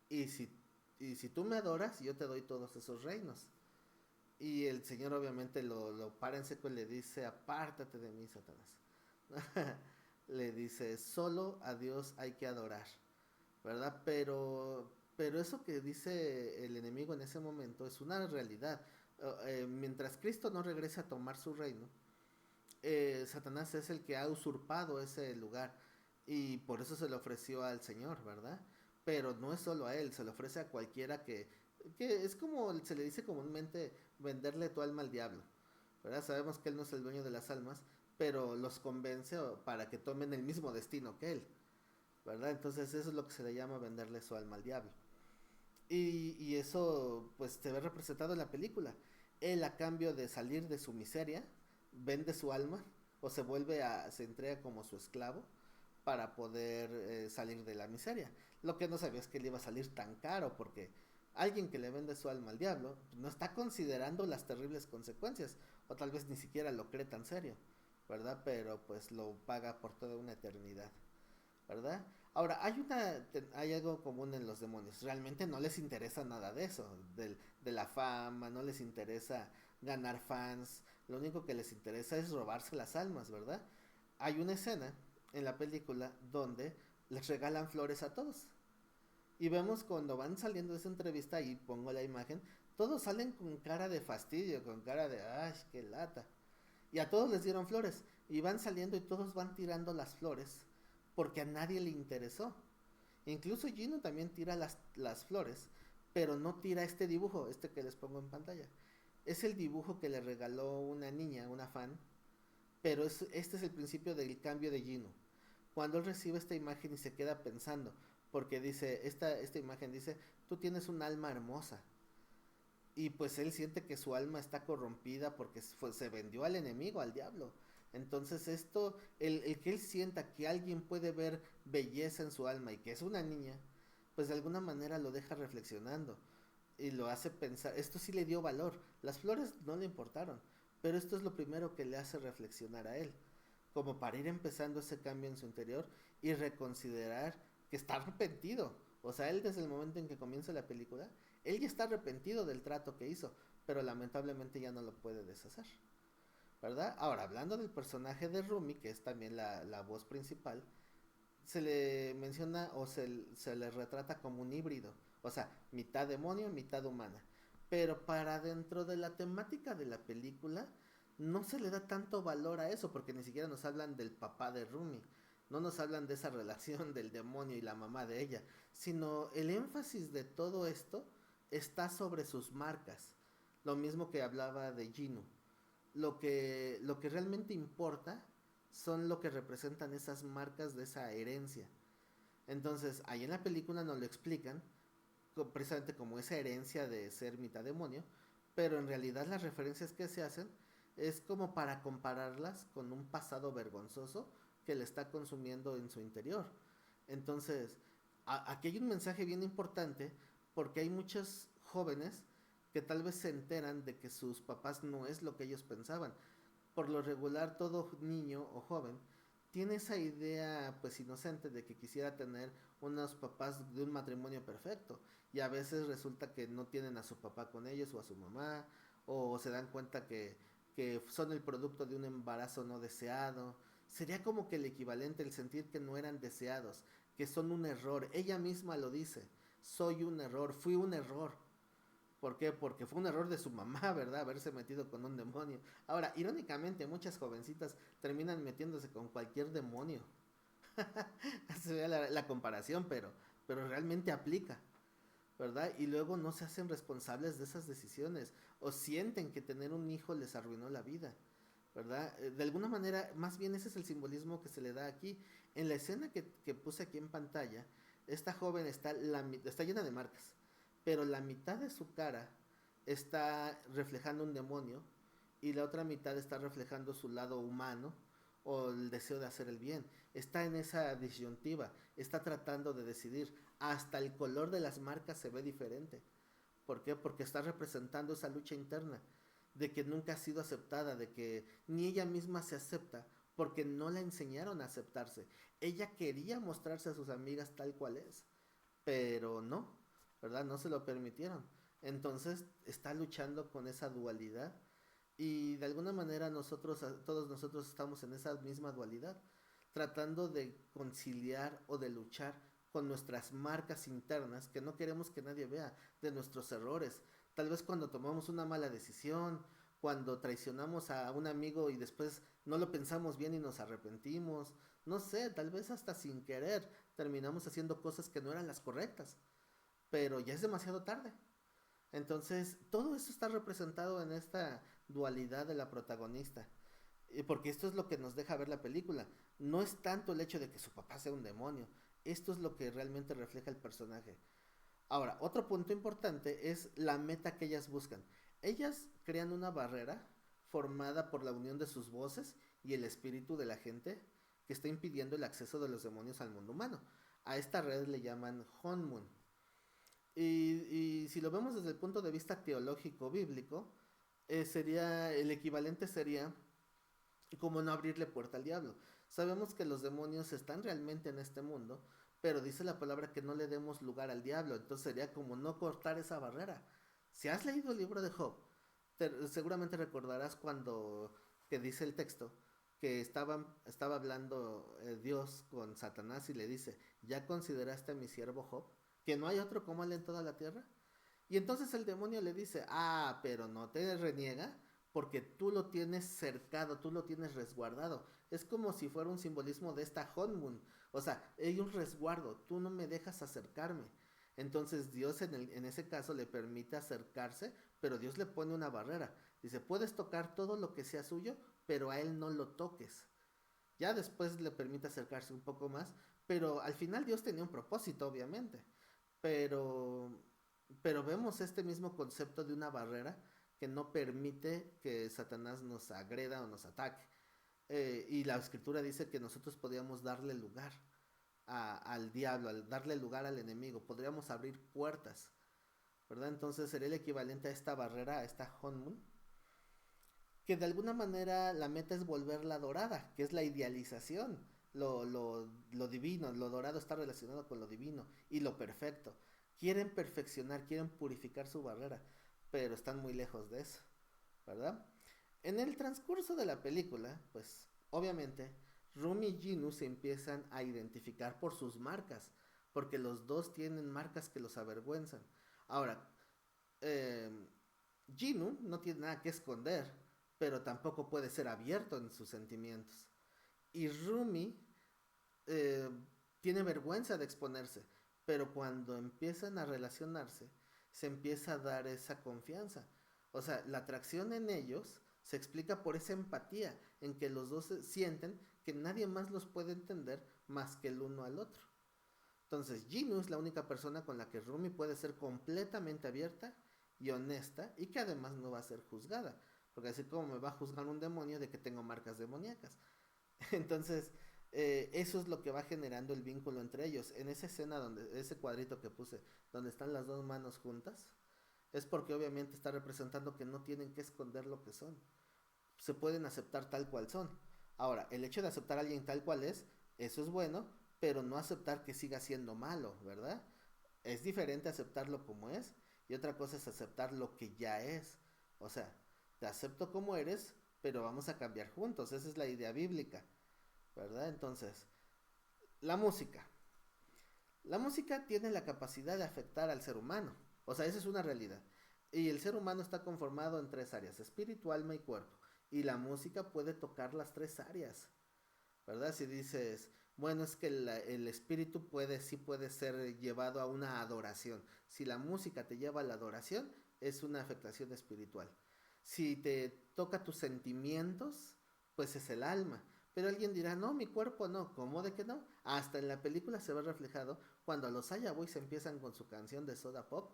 y si tú me adoras, yo te doy todos esos reinos. Y el Señor obviamente lo para en seco y le dice, apártate de mí, Satanás. Le dice, solo a Dios hay que adorar, ¿verdad? Pero eso que dice el enemigo en ese momento es una realidad. Mientras Cristo no regrese a tomar su reino, Satanás es el que ha usurpado ese lugar y por eso se le ofreció al Señor, ¿verdad? Pero no es solo a él, se le ofrece a cualquiera que es como se le dice comúnmente venderle tu alma al diablo, ¿verdad? Sabemos que él no es el dueño de las almas, pero los convence para que tomen el mismo destino que él, ¿verdad? Entonces eso es lo que se le llama venderle su alma al diablo. Y eso pues se ve representado en la película. Él a cambio de salir de su miseria, vende su alma o se entrega como su esclavo para poder salir de la miseria. Lo que no sabía es que le iba a salir tan caro porque alguien que le vende su alma al diablo no está considerando las terribles consecuencias o tal vez ni siquiera lo cree tan serio, ¿verdad? Pero pues lo paga por toda una eternidad, ¿verdad? Ahora, hay algo común en los demonios. Realmente no les interesa nada de eso, de la fama, no les interesa ganar fans. Lo único que les interesa es robarse las almas, ¿verdad? Hay una escena en la película donde les regalan flores a todos. Y vemos cuando van saliendo de esa entrevista, y pongo la imagen, todos salen con cara de fastidio, con cara de, ¡ay, qué lata! Y a todos les dieron flores. Y van saliendo y todos van tirando las flores porque a nadie le interesó. Incluso Gino también tira las flores, pero no tira este dibujo, este que les pongo en pantalla. Es el dibujo que le regaló una niña, una fan, pero este es el principio del cambio de Gino. Cuando él recibe esta imagen y se queda pensando, porque dice, esta imagen dice, tú tienes un alma hermosa, y pues él siente que su alma está corrompida porque se vendió al enemigo, al diablo. Entonces el que él sienta que alguien puede ver belleza en su alma y que es una niña, pues de alguna manera lo deja reflexionando y lo hace pensar. Esto sí le dio valor. Las flores no le importaron, pero esto es lo primero que le hace reflexionar a él, como para ir empezando ese cambio en su interior y reconsiderar que está arrepentido. O sea, él desde el momento en que comienza la película, él ya está arrepentido del trato que hizo, pero lamentablemente ya no lo puede deshacer, ¿verdad? Ahora, hablando del personaje de Rumi, que es también la voz principal, se le menciona o se le retrata como un híbrido, o sea, mitad demonio, mitad humana. Pero para dentro de la temática de la película, no se le da tanto valor a eso, porque ni siquiera nos hablan del papá de Rumi, no nos hablan de esa relación del demonio y la mamá de ella, sino el énfasis de todo esto está sobre sus marcas, lo mismo que hablaba de Ginu. Lo que realmente importa son lo que representan esas marcas de esa herencia. Entonces, ahí en la película nos lo explican precisamente como esa herencia de ser mitad demonio, pero en realidad las referencias que se hacen es como para compararlas con un pasado vergonzoso que le está consumiendo en su interior. Entonces, aquí hay un mensaje bien importante porque hay muchos jóvenes que tal vez se enteran de que sus papás no es lo que ellos pensaban. Por lo regular, todo niño o joven tiene esa idea pues inocente de que quisiera tener unos papás de un matrimonio perfecto y a veces resulta que no tienen a su papá con ellos o a su mamá o se dan cuenta que son el producto de un embarazo no deseado. Sería como que el equivalente el sentir que no eran deseados, que son un error. Ella misma lo dice, soy un error, fui un error. ¿Por qué? Porque fue un error de su mamá, ¿verdad? Haberse metido con un demonio. Ahora, irónicamente, muchas jovencitas terminan metiéndose con cualquier demonio. Se ve la comparación, pero realmente aplica, ¿verdad? Y luego no se hacen responsables de esas decisiones o sienten que tener un hijo les arruinó la vida, ¿verdad? De alguna manera, más bien ese es el simbolismo que se le da aquí. En la escena que puse aquí en pantalla, esta joven está llena de marcas, pero la mitad de su cara está reflejando un demonio y la otra mitad está reflejando su lado humano o el deseo de hacer el bien. Está en esa disyuntiva, está tratando de decidir. Hasta el color de las marcas se ve diferente. ¿Por qué? Porque está representando esa lucha interna de que nunca ha sido aceptada, de que ni ella misma se acepta porque no la enseñaron a aceptarse. Ella quería mostrarse a sus amigas tal cual es, pero no, ¿verdad? No se lo permitieron. Entonces está luchando con esa dualidad y de alguna manera todos nosotros estamos en esa misma dualidad, tratando de conciliar o de luchar con nuestras marcas internas que no queremos que nadie vea, de nuestros errores. Tal vez cuando tomamos una mala decisión, cuando traicionamos a un amigo y después no lo pensamos bien y nos arrepentimos, no sé, tal vez hasta sin querer terminamos haciendo cosas que no eran las correctas, pero ya es demasiado tarde. Entonces, todo eso está representado en esta dualidad de la protagonista. Porque esto es lo que nos deja ver la película. No es tanto el hecho de que su papá sea un demonio. Esto es lo que realmente refleja el personaje. Ahora, otro punto importante es la meta que ellas buscan. Ellas crean una barrera formada por la unión de sus voces y el espíritu de la gente que está impidiendo el acceso de los demonios al mundo humano. A esta red le llaman Honmun. Y si lo vemos desde el punto de vista teológico bíblico, el equivalente sería como no abrirle puerta al diablo. Sabemos que los demonios están realmente en este mundo, pero dice la palabra que no le demos lugar al diablo, entonces sería como no cortar esa barrera. Si has leído el libro de Job, seguramente recordarás cuando que dice el texto que estaba hablando Dios con Satanás y le dice, ¿ya consideraste a mi siervo Job? ¿Que no hay otro como él en toda la tierra? Y entonces el demonio le dice, pero no te reniega porque tú lo tienes cercado, tú lo tienes resguardado. Es como si fuera un simbolismo de esta Honmun. O sea, hay un resguardo, tú no me dejas acercarme. Entonces Dios en ese caso le permite acercarse, pero Dios le pone una barrera. Dice, puedes tocar todo lo que sea suyo, pero a él no lo toques. Ya después le permite acercarse un poco más, pero al final Dios tenía un propósito, obviamente. Pero, pero vemos este mismo concepto de una barrera que no permite que Satanás nos agreda o nos ataque. Y la escritura dice que nosotros podíamos darle lugar al diablo, al darle lugar al enemigo, podríamos abrir puertas, ¿verdad? Entonces sería el equivalente a esta barrera, a esta Honmun, que de alguna manera la meta es volverla dorada, que es la idealización. Lo divino, lo dorado está relacionado con lo divino y lo perfecto. Quieren perfeccionar, quieren purificar su barrera, pero están muy lejos de eso, ¿verdad? En el transcurso de la película, pues obviamente Rumi y Ginu se empiezan a identificar por sus marcas, porque los dos tienen marcas que los avergüenzan. Ahora, eh, Ginu no tiene nada que esconder, pero tampoco puede ser abierto en sus sentimientos. Y Rumi eh, tiene vergüenza de exponerse, pero cuando empiezan a relacionarse, se empieza a dar esa confianza. O sea, la atracción en ellos se explica por esa empatía, en que los dos sienten que nadie más los puede entender más que el uno al otro. Entonces, Ginu es la única persona con la que Rumi puede ser completamente abierta y honesta y que además no va a ser juzgada. Porque así como me va a juzgar un demonio de que tengo marcas demoníacas. Entonces, eso es lo que va generando el vínculo entre ellos. En esa escena, ese cuadrito que puse, donde están las dos manos juntas, es porque obviamente está representando que no tienen que esconder lo que son. Se pueden aceptar tal cual son. Ahora, el hecho de aceptar a alguien tal cual es, eso es bueno, pero no aceptar que siga siendo malo, ¿verdad? Es diferente aceptarlo como es y otra cosa es aceptar lo que ya es. O sea, te acepto como eres, pero vamos a cambiar juntos. Esa es la idea bíblica, ¿verdad? Entonces, la música. La música tiene la capacidad de afectar al ser humano. O sea, esa es una realidad. Y el ser humano está conformado en tres áreas, espíritu, alma y cuerpo. Y la música puede tocar las tres áreas, ¿verdad? Si dices, bueno, es que el espíritu sí puede ser llevado a una adoración. Si la música te lleva a la adoración, es una afectación espiritual. Si te toca tus sentimientos, pues es el alma. Pero alguien dirá, no, mi cuerpo no. ¿Cómo de que no? Hasta en la película se ve reflejado cuando los Aya Boys empiezan con su canción de Soda Pop.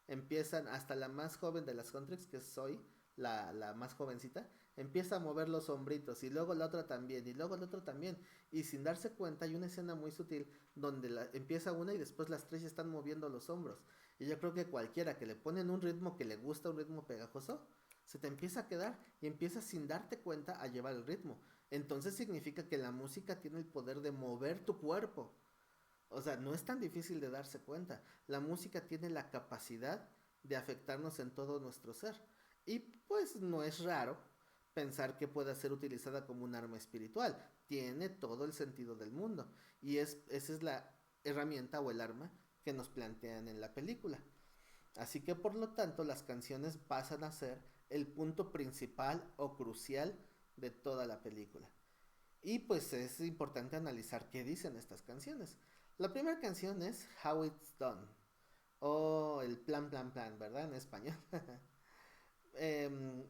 Empiezan hasta la más joven de las Contrix, que soy, la más jovencita, empieza a mover los hombritos y luego la otra también y luego el otro también y sin darse cuenta hay una escena muy sutil donde empieza una y después las tres están moviendo los hombros y yo creo que cualquiera que le ponen un ritmo que le gusta, un ritmo pegajoso, se te empieza a quedar y empiezas sin darte cuenta a llevar el ritmo. Entonces significa que la música tiene el poder de mover tu cuerpo. O sea, no es tan difícil de darse cuenta. La música tiene la capacidad de afectarnos en todo nuestro ser. Y pues no es raro pensar que pueda ser utilizada como un arma espiritual. Tiene todo el sentido del mundo. Y esa es la herramienta o el arma que nos plantean en la película. Así que por lo tanto las canciones pasan a ser el punto principal o crucial de toda la película. Y pues es importante analizar qué dicen estas canciones. La primera canción es How It's Done o el plan plan plan, ¿verdad? En español. Em,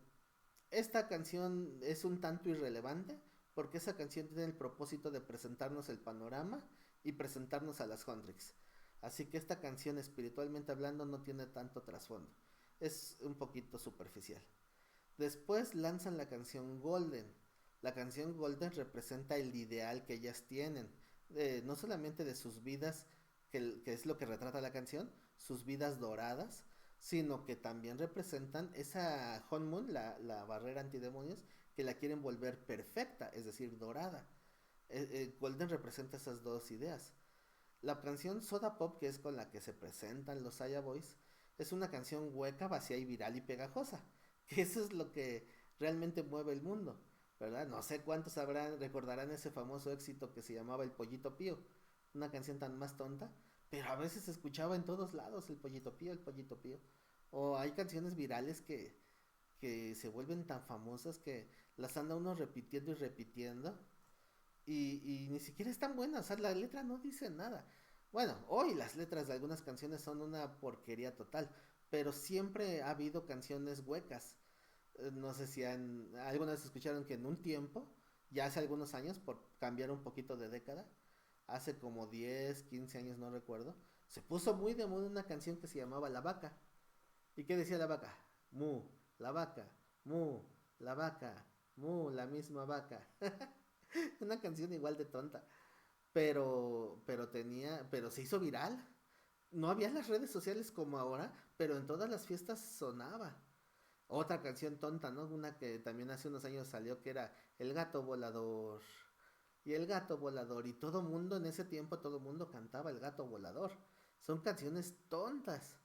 Esta canción es un tanto irrelevante porque esa canción tiene el propósito de presentarnos el panorama y presentarnos a las Huntrix. Así que esta canción espiritualmente hablando no tiene tanto trasfondo. Es un poquito superficial. Después lanzan la canción Golden. La canción Golden representa el ideal que ellas tienen, no solamente de sus vidas, que es lo que retrata la canción, sus vidas doradas, sino que también representan esa Honmun, la barrera antidemonios, que la quieren volver perfecta, es decir, dorada. Golden representa esas dos ideas. La canción Soda Pop, que es con la que se presentan los Aya Boys, es una canción hueca, vacía y viral y pegajosa. Que eso es lo que realmente mueve el mundo, ¿verdad? No sé cuántos recordarán ese famoso éxito que se llamaba El Pollito Pío. Una canción tan más tonta, pero a veces se escuchaba en todos lados el Pollito Pío, el Pollito Pío. O hay canciones virales que se vuelven tan famosas que las anda uno repitiendo y repitiendo y ni siquiera están buenas, o sea, la letra no dice nada. Bueno, hoy las letras de algunas canciones son una porquería total, pero siempre ha habido canciones huecas. No sé si algunas escucharon que en un tiempo, ya hace algunos años, por cambiar un poquito de década, hace como 10 15 años, no recuerdo, se puso muy de moda una canción que se llamaba La Vaca. ¿Y qué decía la vaca? Mu, la vaca, mu, la vaca, mu, la misma vaca. Una canción igual de tonta. pero se hizo viral. No había las redes sociales como ahora, pero en todas las fiestas sonaba. Otra canción tonta, ¿no? Una que también hace unos años salió que era El gato volador. Y el gato volador. Y todo mundo en ese tiempo, todo mundo cantaba El gato volador. Son canciones tontas,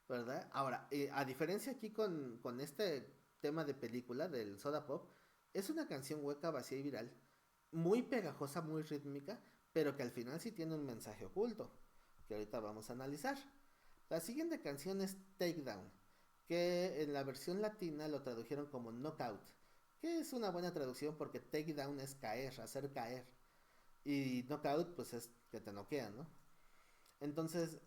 ¿verdad? Ahora, a diferencia aquí con este tema de película del Soda Pop, es una canción hueca, vacía y viral. Muy pegajosa, muy rítmica, pero que al final sí tiene un mensaje oculto, que ahorita vamos a analizar. La siguiente canción es Take Down, que en la versión latina lo tradujeron como Knockout, que es una buena traducción porque Take Down es caer, hacer caer. Y Knockout pues es que te noquean, ¿no? Entonces,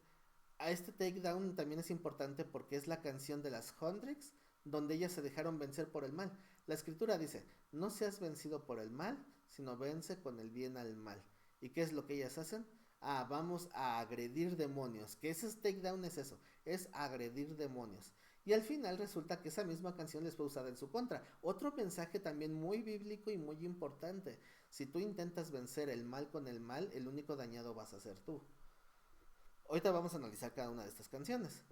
a este Takedown también es importante porque es la canción de las Hundreds donde ellas se dejaron vencer por el mal. La escritura dice, no seas vencido por el mal, sino vence con el bien al mal. ¿Y qué es lo que ellas hacen? Ah, vamos a agredir demonios. Que ese takedown es eso, es agredir demonios. Y al final resulta que esa misma canción les fue usada en su contra. Otro mensaje también muy bíblico y muy importante. Si tú intentas vencer el mal con el mal, el único dañado vas a ser tú. Ahorita vamos a analizar cada una de estas canciones.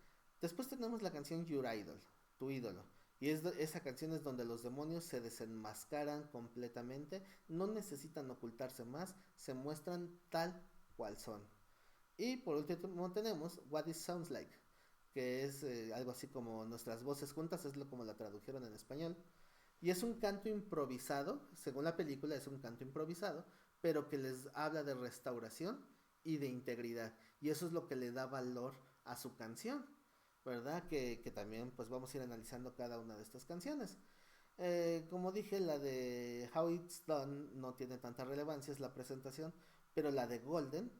Después tenemos la canción Your Idol, tu ídolo. Y esa canción es donde los demonios se desenmascaran completamente, no necesitan ocultarse más, se muestran tal cual son. Y por último tenemos What It Sounds Like, que es algo así como nuestras voces juntas, es lo como la tradujeron en español. Y es un canto improvisado, según la película es un canto improvisado, pero que les habla de restauración y de integridad. Y eso es lo que le da valor a su canción, ¿verdad? Que también pues vamos a ir analizando cada una de estas canciones. Como dije, la de How It's Done no tiene tanta relevancia, es la presentación, pero la de Golden,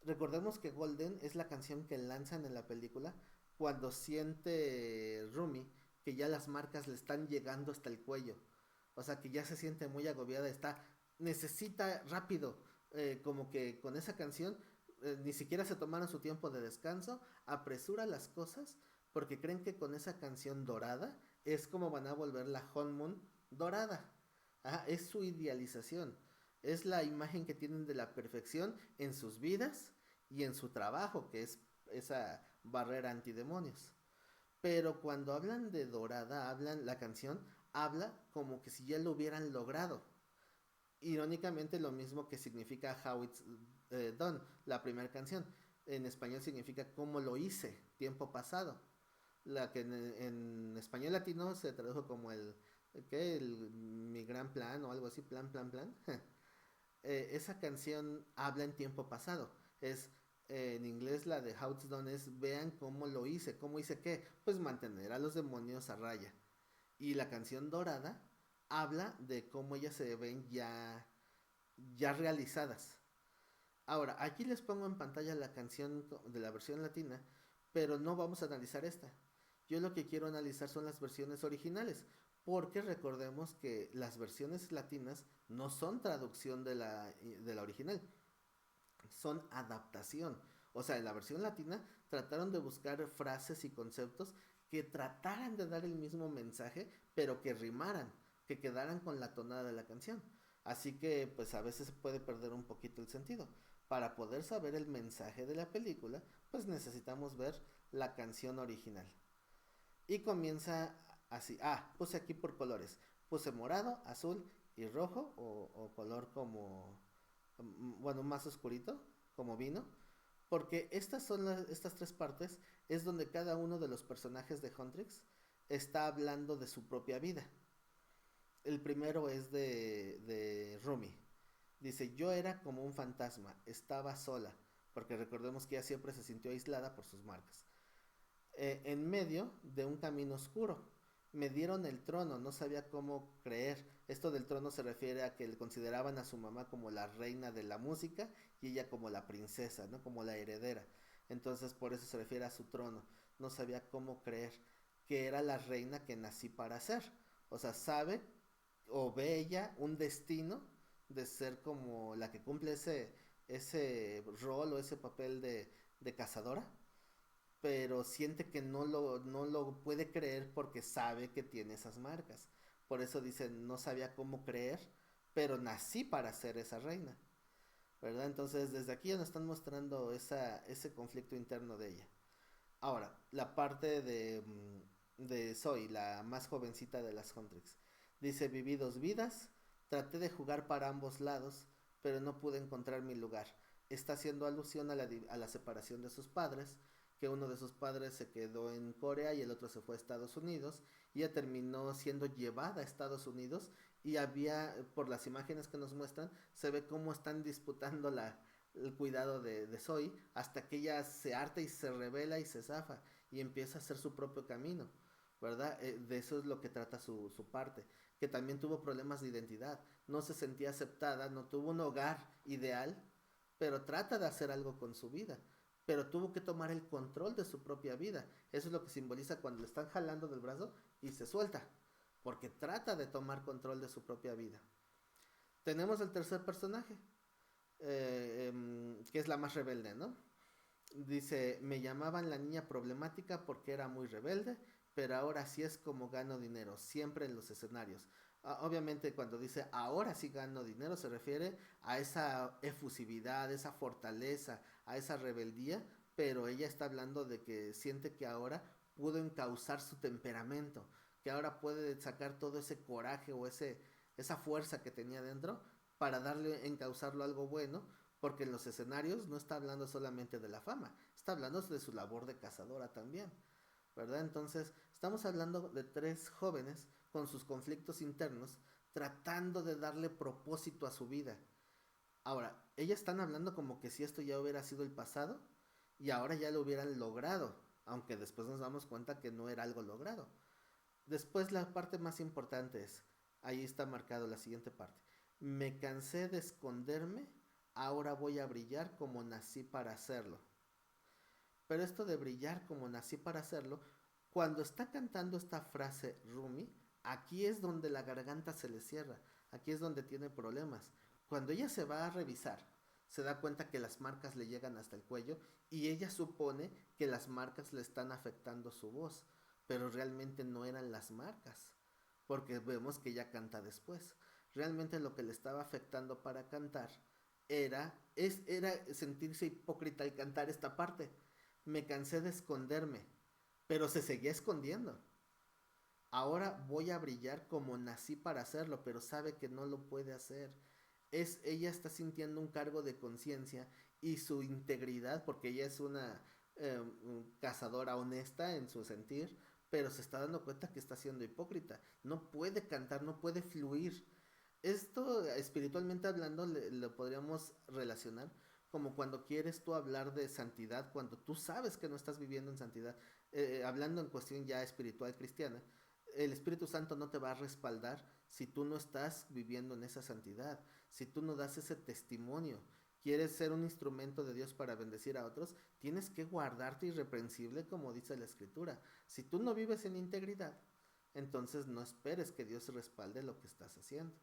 recordemos que Golden es la canción que lanzan en la película cuando siente Rumi que ya las marcas le están llegando hasta el cuello. O sea, que ya se siente muy agobiada, necesita rápido, como que con esa canción ni siquiera se tomaron su tiempo de descanso, apresura las cosas porque creen que con esa canción dorada es como van a volver la honeymoon dorada. Es su idealización, es la imagen que tienen de la perfección en sus vidas y en su trabajo, que es esa barrera antidemonios. Pero cuando hablan de dorada, la canción habla como que si ya lo hubieran logrado. Irónicamente lo mismo que significa How It's Done, la primera canción. En español significa como lo hice, tiempo pasado. La que en español latino se tradujo como mi gran plan o algo así, plan. Esa canción habla en tiempo pasado. En inglés la de How It's Done es vean cómo lo hice, cómo hice qué, pues mantener a los demonios a raya. Y la canción dorada habla de cómo ellas se ven ya realizadas. Ahora, aquí les pongo en pantalla la canción de la versión latina, pero no vamos a analizar esta. Yo lo que quiero analizar son las versiones originales, porque recordemos que las versiones latinas no son traducción de la original, son adaptación. O sea, en la versión latina trataron de buscar frases y conceptos que trataran de dar el mismo mensaje, pero que rimaran, que quedaran con la tonada de la canción. Así que pues a veces se puede perder un poquito el sentido. Para poder saber el mensaje de la película, pues necesitamos ver la canción original. Y comienza así. Puse aquí por colores. Puse morado, azul y rojo o color como, bueno, más oscurito, como vino. Porque estas tres partes es donde cada uno de los personajes de Huntrix está hablando de su propia vida. El primero es de Rumi. Dice, yo era como un fantasma, estaba sola, porque recordemos que ella siempre se sintió aislada por sus marcas. En medio de un camino oscuro. Me dieron el trono, no sabía cómo creer. Esto del trono se refiere a que le consideraban a su mamá como la reina de la música y ella como la princesa, ¿no? Como la heredera. Entonces por eso se refiere a su trono. No sabía cómo creer que era la reina que nací para ser. O sea, sabe o ve ella un destino de ser como la que cumple ese rol o ese papel de cazadora, pero siente que no lo puede creer porque sabe que tiene esas marcas. Por eso dice, no sabía cómo creer, pero nací para ser esa reina. ¿verdad? Entonces, desde aquí ya nos están mostrando ese conflicto interno de ella. Ahora, la parte de Zoe, la más jovencita de las Huntrix. Dice, viví dos vidas, traté de jugar para ambos lados, pero no pude encontrar mi lugar. Está haciendo alusión a la separación de sus padres, que uno de sus padres se quedó en Corea y el otro se fue a Estados Unidos, y ella terminó siendo llevada a Estados Unidos y había, por las imágenes que nos muestran, se ve cómo están disputando el cuidado de Zoe hasta que ella se harta y se revela y se zafa y empieza a hacer su propio camino, ¿verdad? De eso es lo que trata su parte, que también tuvo problemas de identidad, no se sentía aceptada, no tuvo un hogar ideal, pero trata de hacer algo con su vida, pero tuvo que tomar el control de su propia vida. Eso es lo que simboliza cuando le están jalando del brazo y se suelta, porque trata de tomar control de su propia vida. Tenemos el tercer personaje, que es la más rebelde, ¿no? Dice, me llamaban la niña problemática porque era muy rebelde, pero ahora sí es como gano dinero, siempre en los escenarios. Obviamente cuando dice ahora sí gano dinero se refiere a esa efusividad, esa fortaleza, a esa rebeldía, pero ella está hablando de que siente que ahora pudo encauzar su temperamento, que ahora puede sacar todo ese coraje o esa fuerza que tenía dentro para darle, encauzarlo a algo bueno, porque en los escenarios no está hablando solamente de la fama, está hablando de su labor de cazadora también, ¿verdad? Entonces, estamos hablando de tres jóvenes con sus conflictos internos, tratando de darle propósito a su vida. Ahora, ellas están hablando como que si esto ya hubiera sido el pasado y ahora ya lo hubieran logrado, aunque después nos damos cuenta que no era algo logrado. Después la parte más importante es, ahí está marcado la siguiente parte. Me cansé de esconderme, ahora voy a brillar como nací para hacerlo. Pero esto de brillar como nací para hacerlo, cuando está cantando esta frase Rumi, aquí es donde la garganta se le cierra, aquí es donde tiene problemas. Cuando ella se va a revisar, se da cuenta que las marcas le llegan hasta el cuello y ella supone que las marcas le están afectando su voz, pero realmente no eran las marcas, porque vemos que ella canta después. Realmente lo que le estaba afectando para cantar era sentirse hipócrita al cantar esta parte. Me cansé de esconderme, pero se seguía escondiendo. Ahora voy a brillar como nací para hacerlo, pero sabe que no lo puede hacer. Ella está sintiendo un cargo de conciencia y su integridad, porque ella es una cazadora honesta en su sentir, pero se está dando cuenta que está siendo hipócrita. No puede cantar, no puede fluir. Esto, espiritualmente hablando, lo podríamos relacionar como cuando quieres tú hablar de santidad, cuando tú sabes que no estás viviendo en santidad, hablando en cuestión ya espiritual cristiana, el Espíritu Santo no te va a respaldar si tú no estás viviendo en esa santidad, si tú no das ese testimonio. Quieres ser un instrumento de Dios para bendecir a otros, tienes que guardarte irreprensible como dice la Escritura. Si tú no vives en integridad, entonces no esperes que Dios respalde lo que estás haciendo,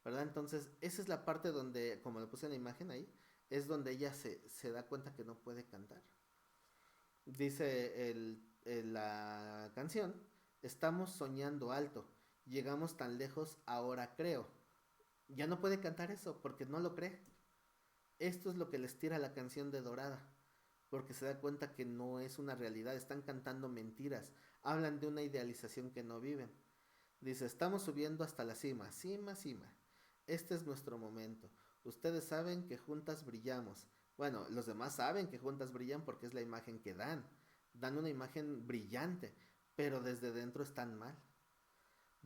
¿verdad? Entonces, esa es la parte donde, como lo puse en la imagen ahí, es donde ella se da cuenta que no puede cantar. Dice la canción, estamos soñando alto, llegamos tan lejos, ahora creo. Ya no puede cantar eso porque no lo cree. Esto es lo que les tira la canción de Dorada, porque se da cuenta que no es una realidad, están cantando mentiras, hablan de una idealización que no viven. Dice, estamos subiendo hasta la cima, cima, cima. Este es nuestro momento. Ustedes saben que juntas brillamos. Bueno, los demás saben que juntas brillan porque es la imagen que dan. Dan una imagen brillante, pero desde dentro están mal.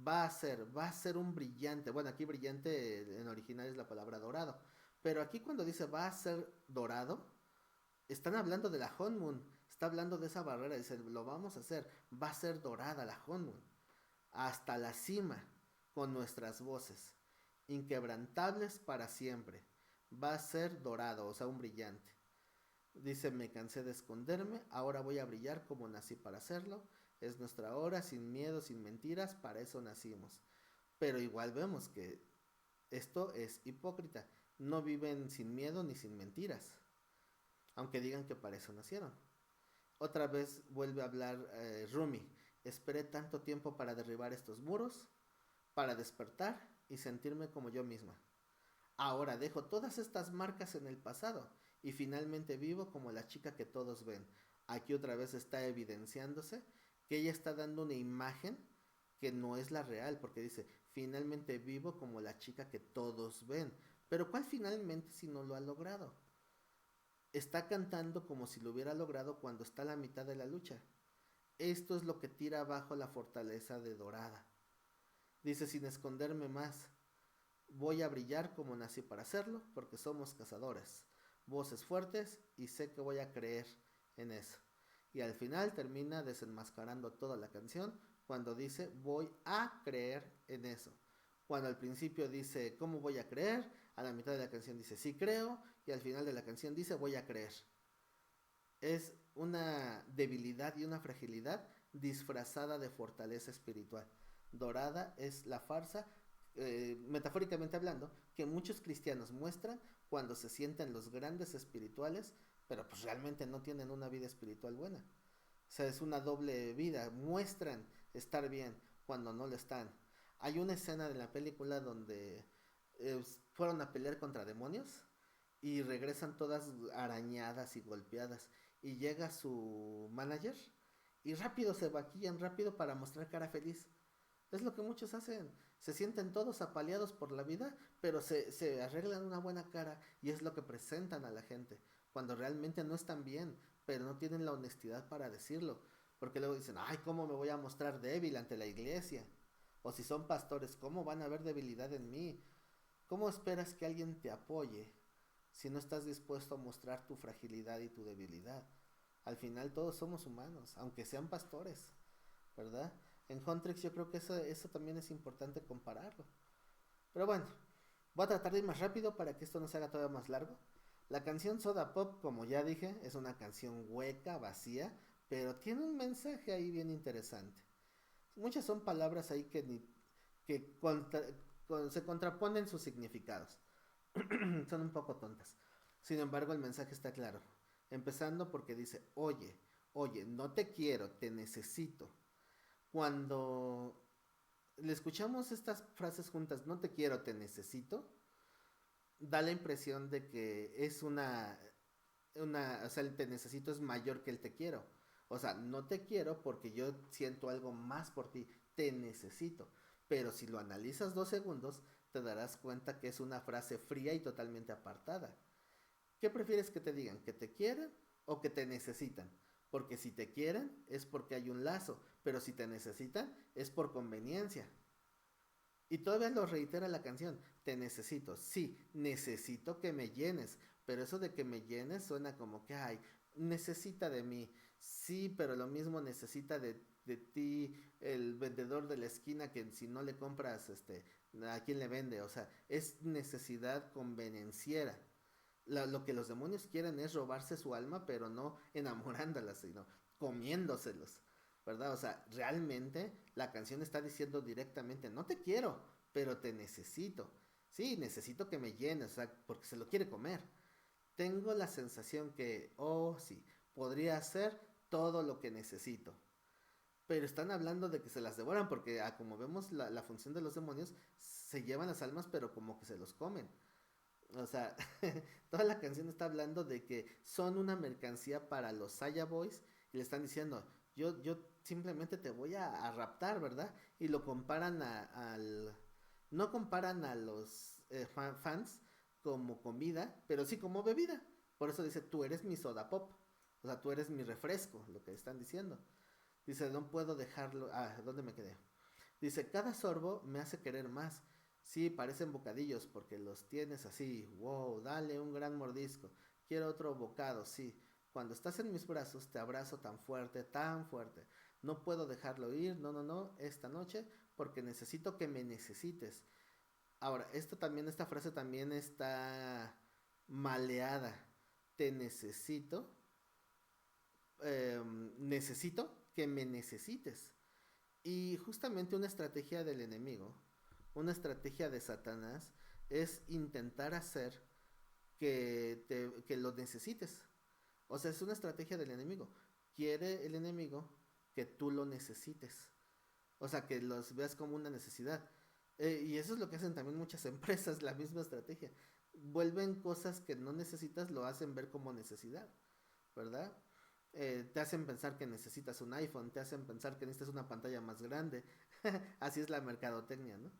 Va a ser un brillante. Bueno, aquí brillante en original es la palabra dorado. Pero aquí cuando dice va a ser dorado, están hablando de la Honmun. Está hablando de esa barrera. Dice, lo vamos a hacer. Va a ser dorada la Honmun hasta la cima con nuestras voces, inquebrantables para siempre. Va a ser dorado, o sea, un brillante. Dice, me cansé de esconderme, ahora voy a brillar como nací para hacerlo. Es nuestra hora, sin miedo, sin mentiras, para eso nacimos. Pero igual vemos que esto es hipócrita. No viven sin miedo ni sin mentiras, aunque digan que para eso nacieron. Otra vez vuelve a hablar Rumi. Esperé tanto tiempo para derribar estos muros, para despertar y sentirme como yo misma. Ahora dejo todas estas marcas en el pasado y finalmente vivo como la chica que todos ven. Aquí otra vez está evidenciándose que ella está dando una imagen que no es la real, porque dice, finalmente vivo como la chica que todos ven. Pero ¿cuál finalmente si no lo ha logrado? Está cantando como si lo hubiera logrado cuando está a la mitad de la lucha. Esto es lo que tira abajo la fortaleza de Dorada. Dice, sin esconderme más, voy a brillar como nací para hacerlo, porque somos cazadores. Voces fuertes y sé que voy a creer en eso. Y al final termina desenmascarando toda la canción cuando dice voy a creer en eso. Cuando al principio dice ¿cómo voy a creer? A la mitad de la canción dice sí creo y al final de la canción dice voy a creer. Es una debilidad y una fragilidad disfrazada de fortaleza espiritual. Dorada es la farsa, metafóricamente hablando, que muchos cristianos muestran cuando se sienten los grandes espirituales, pero pues realmente no tienen una vida espiritual buena. O sea, es una doble vida. Muestran estar bien cuando no lo están. Hay una escena de la película donde fueron a pelear contra demonios y regresan todas arañadas y golpeadas. Y llega su manager y rápido se vaquillan, rápido para mostrar cara feliz. Es lo que muchos hacen. Se sienten todos apaleados por la vida, pero se arreglan una buena cara y es lo que presentan a la gente. Cuando realmente no están bien, pero no tienen la honestidad para decirlo. Porque luego dicen, ay, ¿cómo me voy a mostrar débil ante la iglesia? O si son pastores, ¿cómo van a ver debilidad en mí? ¿Cómo esperas que alguien te apoye si no estás dispuesto a mostrar tu fragilidad y tu debilidad? Al final todos somos humanos, aunque sean pastores, ¿verdad? En Huntrix yo creo que eso también es importante compararlo. Pero bueno, voy a tratar de ir más rápido para que esto no se haga todavía más largo. La canción Soda Pop, como ya dije, es una canción hueca, vacía, pero tiene un mensaje ahí bien interesante. Muchas son palabras ahí que se contraponen sus significados. Son un poco tontas. Sin embargo, el mensaje está claro. Empezando porque dice, oye, oye, no te quiero, te necesito. Cuando le escuchamos estas frases juntas, no te quiero, te necesito, da la impresión de que es o sea, el te necesito es mayor que el te quiero. O sea, no te quiero porque yo siento algo más por ti, te necesito. Pero si lo analizas 2 segundos, te darás cuenta que es una frase fría y totalmente apartada. ¿Qué prefieres que te digan? ¿Que te quieren o que te necesitan? Porque si te quieren es porque hay un lazo, pero si te necesitan es por conveniencia. Y todavía lo reitera la canción, te necesito, sí, necesito que me llenes, pero eso de que me llenes suena como que, ay, necesita de mí, sí, pero lo mismo necesita de ti el vendedor de la esquina que si no le compras, ¿a quién le vende? O sea, es necesidad convenenciera. Lo que los demonios quieren es robarse su alma, pero no enamorándolas, sino comiéndoselos, ¿verdad? O sea, realmente la canción está diciendo directamente, no te quiero, pero te necesito. Sí, necesito que me llenes, o sea, porque se lo quiere comer. Tengo la sensación que, oh, sí, podría hacer todo lo que necesito. Pero están hablando de que se las devoran, porque como vemos la función de los demonios, se llevan las almas, pero como que se los comen. O sea, toda la canción está hablando de que son una mercancía para los Saya Boys y le están diciendo, yo simplemente te voy a raptar, ¿verdad? Y lo comparan al... No comparan a los fans como comida, pero sí como bebida. Por eso dice, tú eres mi soda pop. O sea, tú eres mi refresco, lo que están diciendo. Dice, no puedo dejarlo... Ah, ¿dónde me quedé? Dice, cada sorbo me hace querer más. Sí, parecen bocadillos porque los tienes así. Wow, dale un gran mordisco. Quiero otro bocado, sí. Cuando estás en mis brazos te abrazo tan fuerte, tan fuerte. No puedo dejarlo ir, no, no, no, esta noche porque necesito que me necesites. Ahora, esta frase también está maleada. Te necesito, necesito que me necesites. Y justamente una estrategia del enemigo, una estrategia de Satanás, es intentar hacer que lo necesites. O sea, es una estrategia del enemigo. Quiere el enemigo que tú lo necesites. O sea, que los veas como una necesidad. Y eso es lo que hacen también muchas empresas, la misma estrategia. Vuelven cosas que no necesitas, lo hacen ver como necesidad, ¿verdad? Te hacen pensar que necesitas un iPhone, te hacen pensar que necesitas una pantalla más grande. Así es la mercadotecnia, ¿no?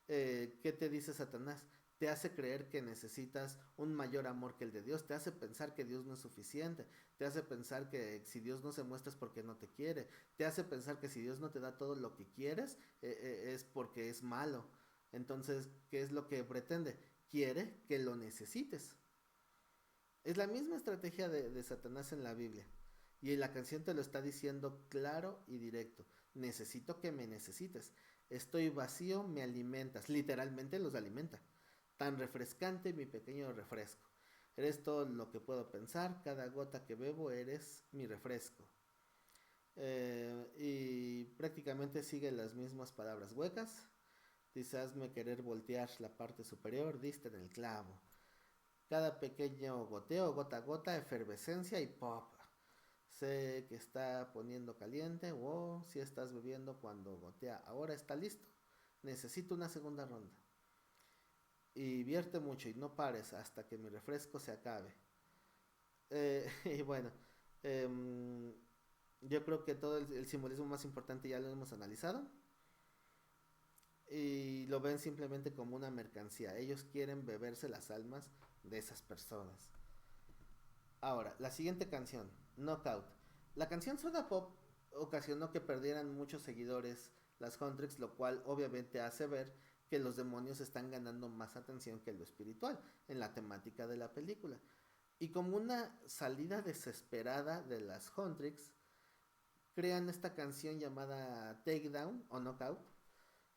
¿Qué te dice Satanás? Te hace creer que necesitas un mayor amor que el de Dios, te hace pensar que Dios no es suficiente, te hace pensar que si Dios no se muestra es porque no te quiere, te hace pensar que si Dios no te da todo lo que quieres es porque es malo. Entonces, ¿qué es lo que pretende? Quiere que lo necesites. Es la misma estrategia de Satanás en la Biblia. Y la canción te lo está diciendo claro y directo. Necesito que me necesites. Estoy vacío, me alimentas. Literalmente los alimenta. Tan refrescante mi pequeño refresco. Eres todo lo que puedo pensar. Cada gota que bebo eres mi refresco. Y prácticamente sigue las mismas palabras huecas. Dice, hazme querer voltear la parte superior. Diste en el clavo. Cada pequeño goteo, gota a gota, efervescencia y pop. Sé que está poniendo caliente. Wow, si estás bebiendo cuando gotea. Ahora está listo. Necesito una segunda ronda. Y vierte mucho y no pares hasta que mi refresco se acabe. Y bueno, eh, yo creo que todo el simbolismo más importante ya lo hemos analizado. Y lo ven simplemente como una mercancía. Ellos quieren beberse las almas de esas personas. Ahora, la siguiente canción, Knockout. La canción Soda Pop ocasionó que perdieran muchos seguidores las Huntrix, lo cual obviamente hace ver que los demonios están ganando más atención que lo espiritual en la temática de la película. Y como una salida desesperada de las Huntrix, crean esta canción llamada Takedown o Knockout,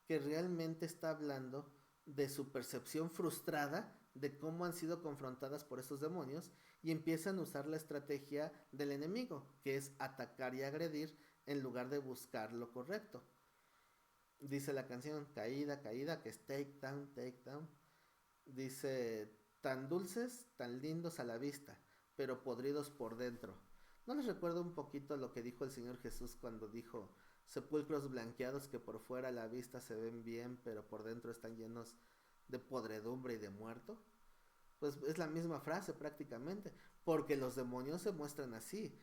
que realmente está hablando de su percepción frustrada de cómo han sido confrontadas por estos demonios y empiezan a usar la estrategia del enemigo, que es atacar y agredir en lugar de buscar lo correcto. Dice la canción, caída, caída, que es take down, take down. Dice, tan dulces, tan lindos a la vista, pero podridos por dentro. ¿No les recuerda un poquito lo que dijo el Señor Jesús cuando dijo, sepulcros blanqueados que por fuera a la vista se ven bien, pero por dentro están llenos de podredumbre y de muerto? Pues es la misma frase prácticamente, porque los demonios se muestran así.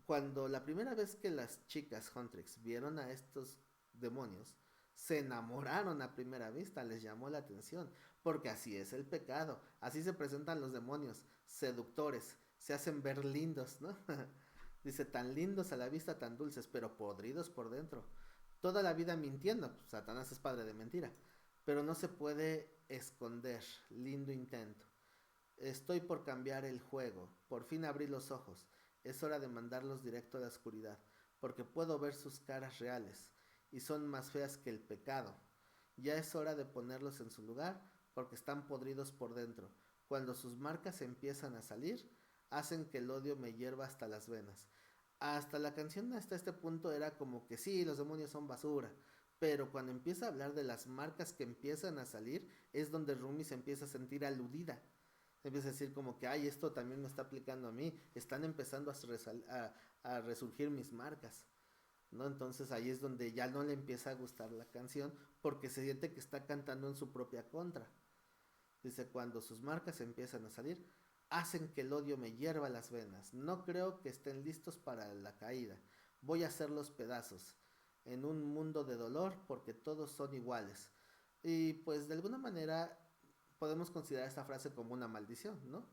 Cuando la primera vez que las chicas Huntrix vieron a estos demonios, se enamoraron a primera vista, les llamó la atención, porque así es el pecado, así se presentan los demonios, seductores, se hacen ver lindos, ¿no? Dice, tan lindos a la vista, tan dulces, pero podridos por dentro. Toda la vida mintiendo, Satanás es padre de mentira, pero no se puede esconder, lindo intento. Estoy por cambiar el juego, por fin abrí los ojos, es hora de mandarlos directo a la oscuridad, porque puedo ver sus caras reales, y son más feas que el pecado. Ya es hora de ponerlos en su lugar, porque están podridos por dentro. Cuando sus marcas empiezan a salir, hacen que el odio me hierva hasta las venas. Hasta la canción hasta este punto era como que sí, los demonios son basura, pero cuando empieza a hablar de las marcas que empiezan a salir, es donde Rumi se empieza a sentir aludida. Empieza a decir como que, ay, esto también me está aplicando a mí, están empezando a resurgir mis marcas, ¿no? Entonces ahí es donde ya no le empieza a gustar la canción porque se siente que está cantando en su propia contra. Dice, cuando sus marcas empiezan a salir, hacen que el odio me hierva las venas. No creo que estén listos para la caída. Voy a hacerlos pedazos en un mundo de dolor porque todos son iguales. Y pues de alguna manera podemos considerar esta frase como una maldición, ¿no?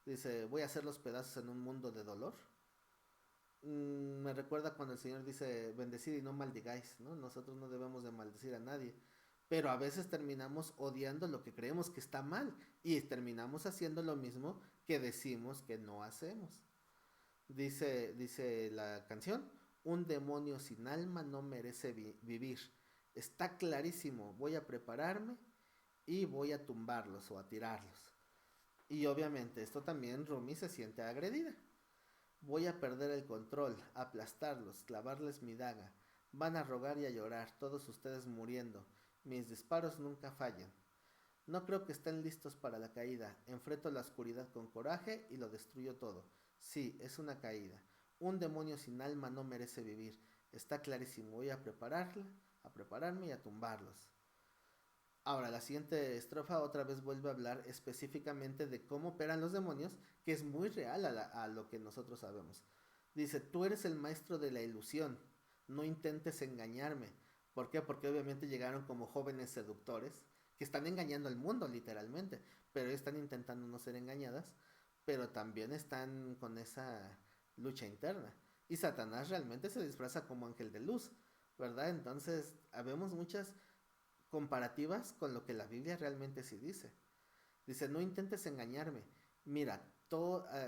Dice, voy a hacer los pedazos en un mundo de dolor. Me recuerda cuando el Señor dice, bendecid y no maldigáis, ¿no? Nosotros no debemos de maldecir a nadie. Pero a veces terminamos odiando lo que creemos que está mal y terminamos haciendo lo mismo que decimos que no hacemos. Dice la canción, un demonio sin alma no merece vivir. Está clarísimo, voy a prepararme y voy a tumbarlos o a tirarlos. Y obviamente esto también Rumi se siente agredida. Voy a perder el control, aplastarlos, clavarles mi daga. Van a rogar y a llorar, todos ustedes muriendo. Mis disparos nunca fallan. No creo que estén listos para la caída. Enfrento la oscuridad con coraje y lo destruyo todo. Sí, es una caída. Un demonio sin alma no merece vivir. Está clarísimo. Voy a prepararla, a prepararme y a tumbarlos. Ahora, la siguiente estrofa otra vez vuelve a hablar específicamente de cómo operan los demonios, que es muy real a lo que nosotros sabemos. Dice, tú eres el maestro de la ilusión, no intentes engañarme. ¿Por qué? Porque obviamente llegaron como jóvenes seductores que están engañando al mundo literalmente, pero están intentando no ser engañadas, pero también están con esa lucha interna. Y Satanás realmente se disfraza como ángel de luz, ¿verdad? Entonces, habemos muchas comparativas con lo que la Biblia realmente sí dice. Dice, no intentes engañarme. Mira,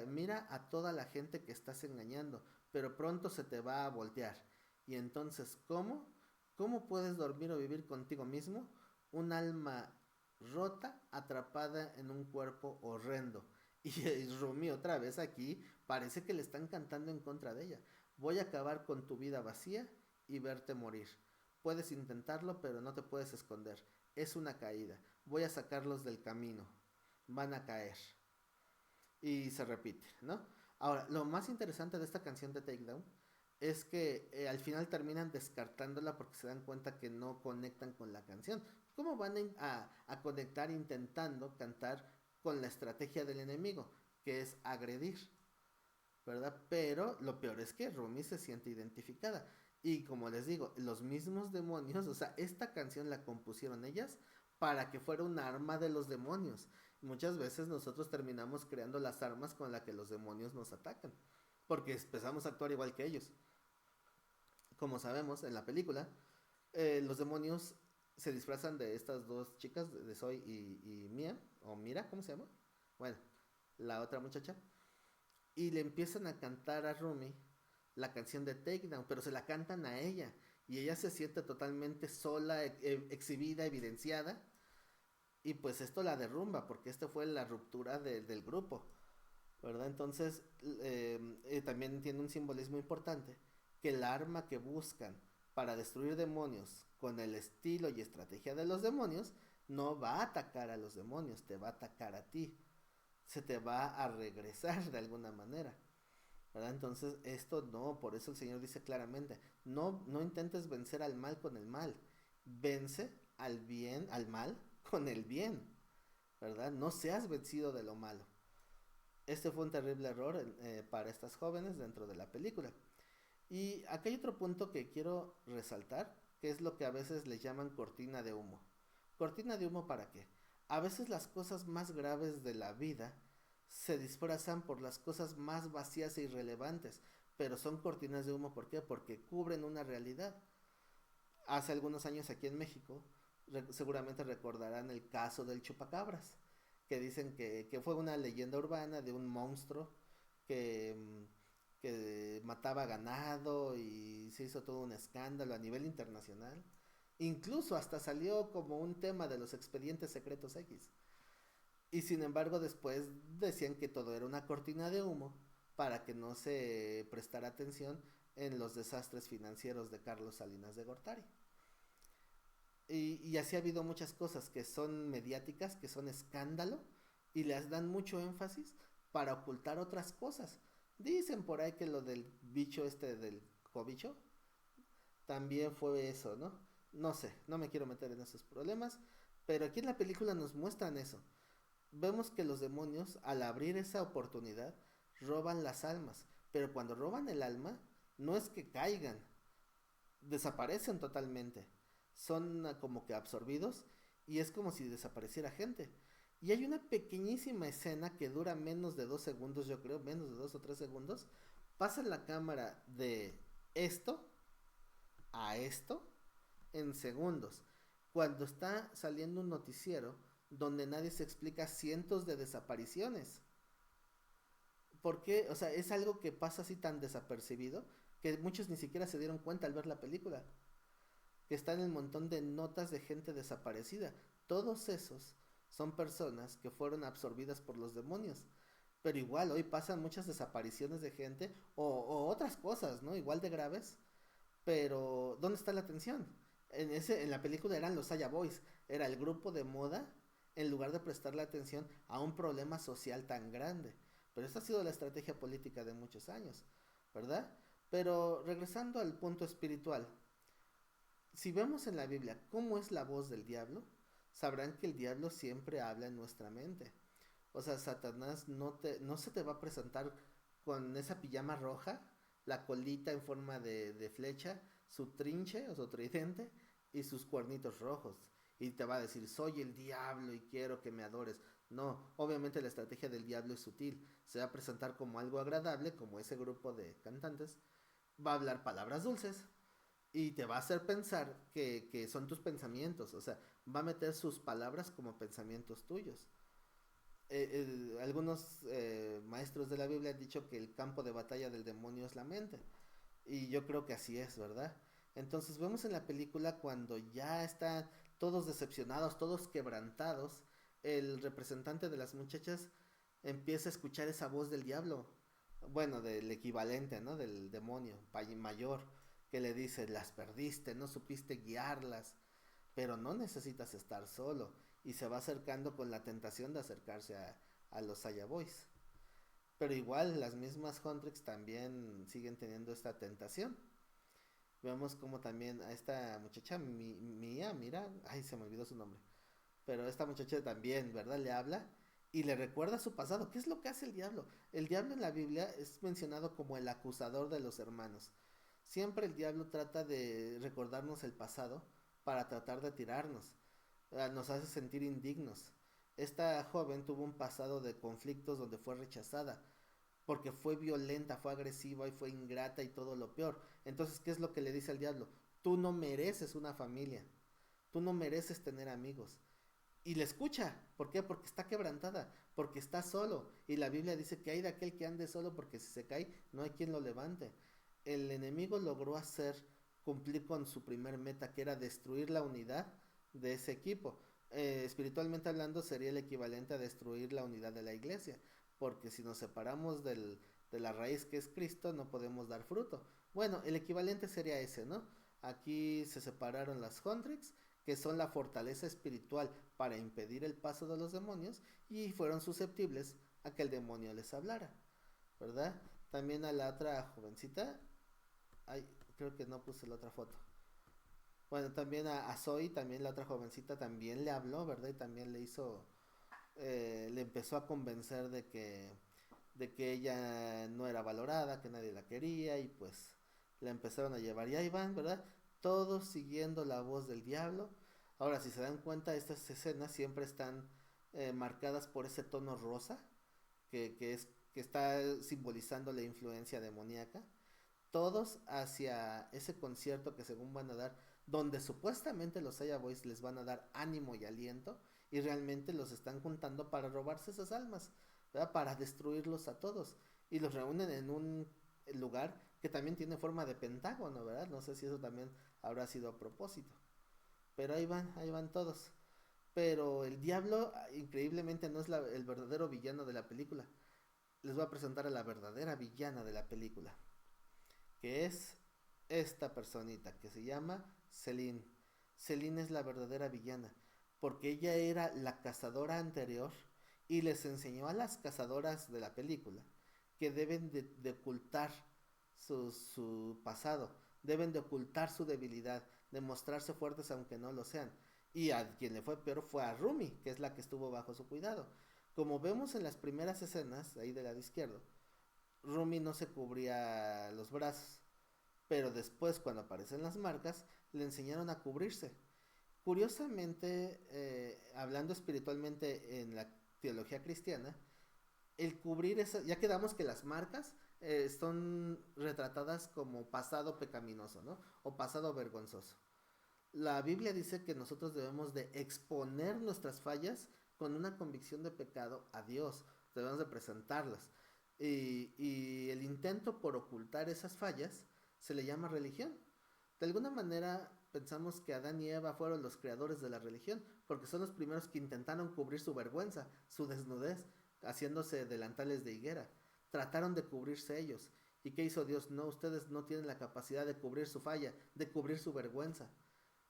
mira a toda la gente que estás engañando, pero pronto se te va a voltear. Y entonces, ¿cómo? ¿Cómo puedes dormir o vivir contigo mismo? Un alma rota, atrapada en un cuerpo horrendo. Y Rumi otra vez aquí parece que le están cantando en contra de ella. Voy a acabar con tu vida vacía y verte morir. Puedes intentarlo, pero no te puedes esconder. Es una caída. Voy a sacarlos del camino. Van a caer. Y se repite, ¿no? Ahora, lo más interesante de esta canción de Takedown es que al final terminan descartándola porque se dan cuenta que no conectan con la canción. ¿Cómo van a conectar intentando cantar con la estrategia del enemigo, que es agredir? ¿Verdad? Pero lo peor es que Rumi se siente identificada. Y como les digo, los mismos demonios, o sea, esta canción la compusieron ellas para que fuera un arma de los demonios. Muchas veces nosotros terminamos creando las armas con las que los demonios nos atacan, porque empezamos a actuar igual que ellos. Como sabemos en la película, los demonios se disfrazan de estas dos chicas, de Zoe y Mia, o Mira, ¿cómo se llama? Bueno, la otra muchacha, y le empiezan a cantar a Rumi la canción de Takedown, pero se la cantan a ella y ella se siente totalmente sola, exhibida, evidenciada, y pues esto la derrumba porque esta fue la ruptura del grupo, ¿verdad? Entonces también tiene un simbolismo importante, que el arma que buscan para destruir demonios con el estilo y estrategia de los demonios no va a atacar a los demonios, te va a atacar a ti, se te va a regresar de alguna manera, ¿verdad? Entonces esto no, por eso el Señor dice claramente, no intentes vencer al mal con el mal, vence al bien, al mal con el bien, ¿verdad? No seas vencido de lo malo. Este fue un terrible error para estas jóvenes dentro de la película. Y aquí hay otro punto que quiero resaltar, que es lo que a veces le llaman cortina de humo. ¿Cortina de humo para qué? A veces las cosas más graves de la vida se disfrazan por las cosas más vacías e irrelevantes, pero son cortinas de humo. ¿Por qué? Porque cubren una realidad. Hace algunos años aquí en México, seguramente recordarán el caso del chupacabras, que dicen que fue una leyenda urbana de un monstruo que, que mataba ganado y se hizo todo un escándalo a nivel internacional. Incluso hasta salió como un tema de los expedientes secretos X. Y sin embargo después decían que todo era una cortina de humo para que no se prestara atención en los desastres financieros de Carlos Salinas de Gortari. Y así ha habido muchas cosas que son mediáticas, que son escándalo, y les dan mucho énfasis para ocultar otras cosas. Dicen por ahí que lo del bicho este del cobicho también fue eso, ¿no? No sé, no me quiero meter en esos problemas, pero aquí en la película nos muestran eso. Vemos que los demonios, al abrir esa oportunidad, roban las almas, pero cuando roban el alma, no es que caigan, desaparecen totalmente, son como que absorbidos y es como si desapareciera gente. Y hay una pequeñísima escena que dura menos de 2 segundos, yo creo, menos de 2 o 3 segundos. Pasa la cámara de esto a esto en segundos. Cuando está saliendo un noticiero donde nadie se explica cientos de desapariciones. ¿Por qué? O sea, es algo que pasa así tan desapercibido que muchos ni siquiera se dieron cuenta al ver la película. Que está en el montón de notas de gente desaparecida. Todos esos son personas que fueron absorbidas por los demonios. Pero igual hoy pasan muchas desapariciones de gente o otras cosas, ¿no? Igual de graves. Pero ¿dónde está la atención? En la película eran los Saya Boys, era el grupo de moda en lugar de prestarle atención a un problema social tan grande. Pero esta ha sido la estrategia política de muchos años, ¿verdad? Pero regresando al punto espiritual, si vemos en la Biblia cómo es la voz del diablo, sabrán que el diablo siempre habla en nuestra mente. O sea, Satanás no se te va a presentar con esa pijama roja, la colita en forma de flecha, su trinche o su tridente y sus cuernitos rojos. Y te va a decir, soy el diablo y quiero que me adores. No, obviamente la estrategia del diablo es sutil. Se va a presentar como algo agradable, como ese grupo de cantantes. Va a hablar palabras dulces y te va a hacer pensar que son tus pensamientos. O sea, va a meter sus palabras como pensamientos tuyos. Algunos maestros de la Biblia han dicho que el campo de batalla del demonio es la mente. Y yo creo que así es, ¿verdad? Entonces vemos en la película cuando ya están todos decepcionados, todos quebrantados, el representante de las muchachas empieza a escuchar esa voz del diablo, bueno, del equivalente, ¿no? Del demonio mayor, que le dice, las perdiste, no supiste guiarlas, pero no necesitas estar solo. Y se va acercando con la tentación de acercarse a los Saya Boys. Pero igual las mismas Huntrix también siguen teniendo esta tentación. Vemos como también a esta muchacha Mía, mira, ay, se me olvidó su nombre. Pero esta muchacha también, ¿verdad? Le habla y le recuerda su pasado. ¿Qué es lo que hace el diablo? El diablo en la Biblia es mencionado como el acusador de los hermanos. Siempre el diablo trata de recordarnos el pasado para tratar de tirarnos. Nos hace sentir indignos. Esta joven tuvo un pasado de conflictos donde fue rechazada, porque fue violenta, fue agresiva y fue ingrata y todo lo peor. Entonces, ¿qué es lo que le dice al diablo? Tú no mereces una familia, tú no mereces tener amigos. Y le escucha, ¿por qué? Porque está quebrantada, porque está solo. Y la Biblia dice que hay de aquel que ande solo porque si se cae no hay quien lo levante. El enemigo logró cumplir con su primer meta, que era destruir la unidad de ese equipo. Espiritualmente hablando sería el equivalente a destruir la unidad de la iglesia, porque si nos separamos de la raíz que es Cristo no podemos dar fruto. Bueno, el equivalente sería ese, ¿no? Aquí se separaron las Huntrix, que son la fortaleza espiritual para impedir el paso de los demonios, y fueron susceptibles a que el demonio les hablara, ¿verdad? También a la otra jovencita, ay, creo que no puse la otra foto. Bueno, también a Zoe, también la otra jovencita, también le habló, ¿verdad? Y también le empezó a convencer de que ella no era valorada, que nadie la quería y pues la empezaron a llevar. Y ahí van, ¿verdad? Todos siguiendo la voz del diablo. Ahora, si se dan cuenta, estas escenas siempre están marcadas por ese tono rosa que está simbolizando la influencia demoníaca. Todos hacia ese concierto que según van a dar, donde supuestamente los Saya Boys les van a dar ánimo y aliento, y realmente los están juntando para robarse esas almas, ¿verdad? Para destruirlos a todos. Y los reúnen en un lugar que también tiene forma de pentágono, ¿verdad? No sé si eso también habrá sido a propósito. Pero ahí van todos. Pero el diablo, increíblemente, no es el verdadero villano de la película. Les voy a presentar a la verdadera villana de la película, que es esta personita que se llama Celine. Celine es la verdadera villana, porque ella era la cazadora anterior y les enseñó a las cazadoras de la película que deben de ocultar su pasado, deben de ocultar su debilidad, de mostrarse fuertes aunque no lo sean. Y a quien le fue peor fue a Rumi, que es la que estuvo bajo su cuidado. Como vemos en las primeras escenas, ahí del lado izquierdo, Rumi no se cubría los brazos, pero después cuando aparecen las marcas le enseñaron a cubrirse. Curiosamente, hablando espiritualmente en la teología cristiana, el cubrir esa, ya quedamos que las marcas son retratadas como pasado pecaminoso, ¿no? O pasado vergonzoso. La Biblia dice que nosotros debemos de exponer nuestras fallas con una convicción de pecado a Dios, debemos de presentarlas. Y el intento por ocultar esas fallas se le llama religión. De alguna manera pensamos que Adán y Eva fueron los creadores de la religión, porque son los primeros que intentaron cubrir su vergüenza, su desnudez, haciéndose delantales de higuera. Trataron de cubrirse ellos. ¿Y qué hizo Dios? No, ustedes no tienen la capacidad de cubrir su falla, de cubrir su vergüenza.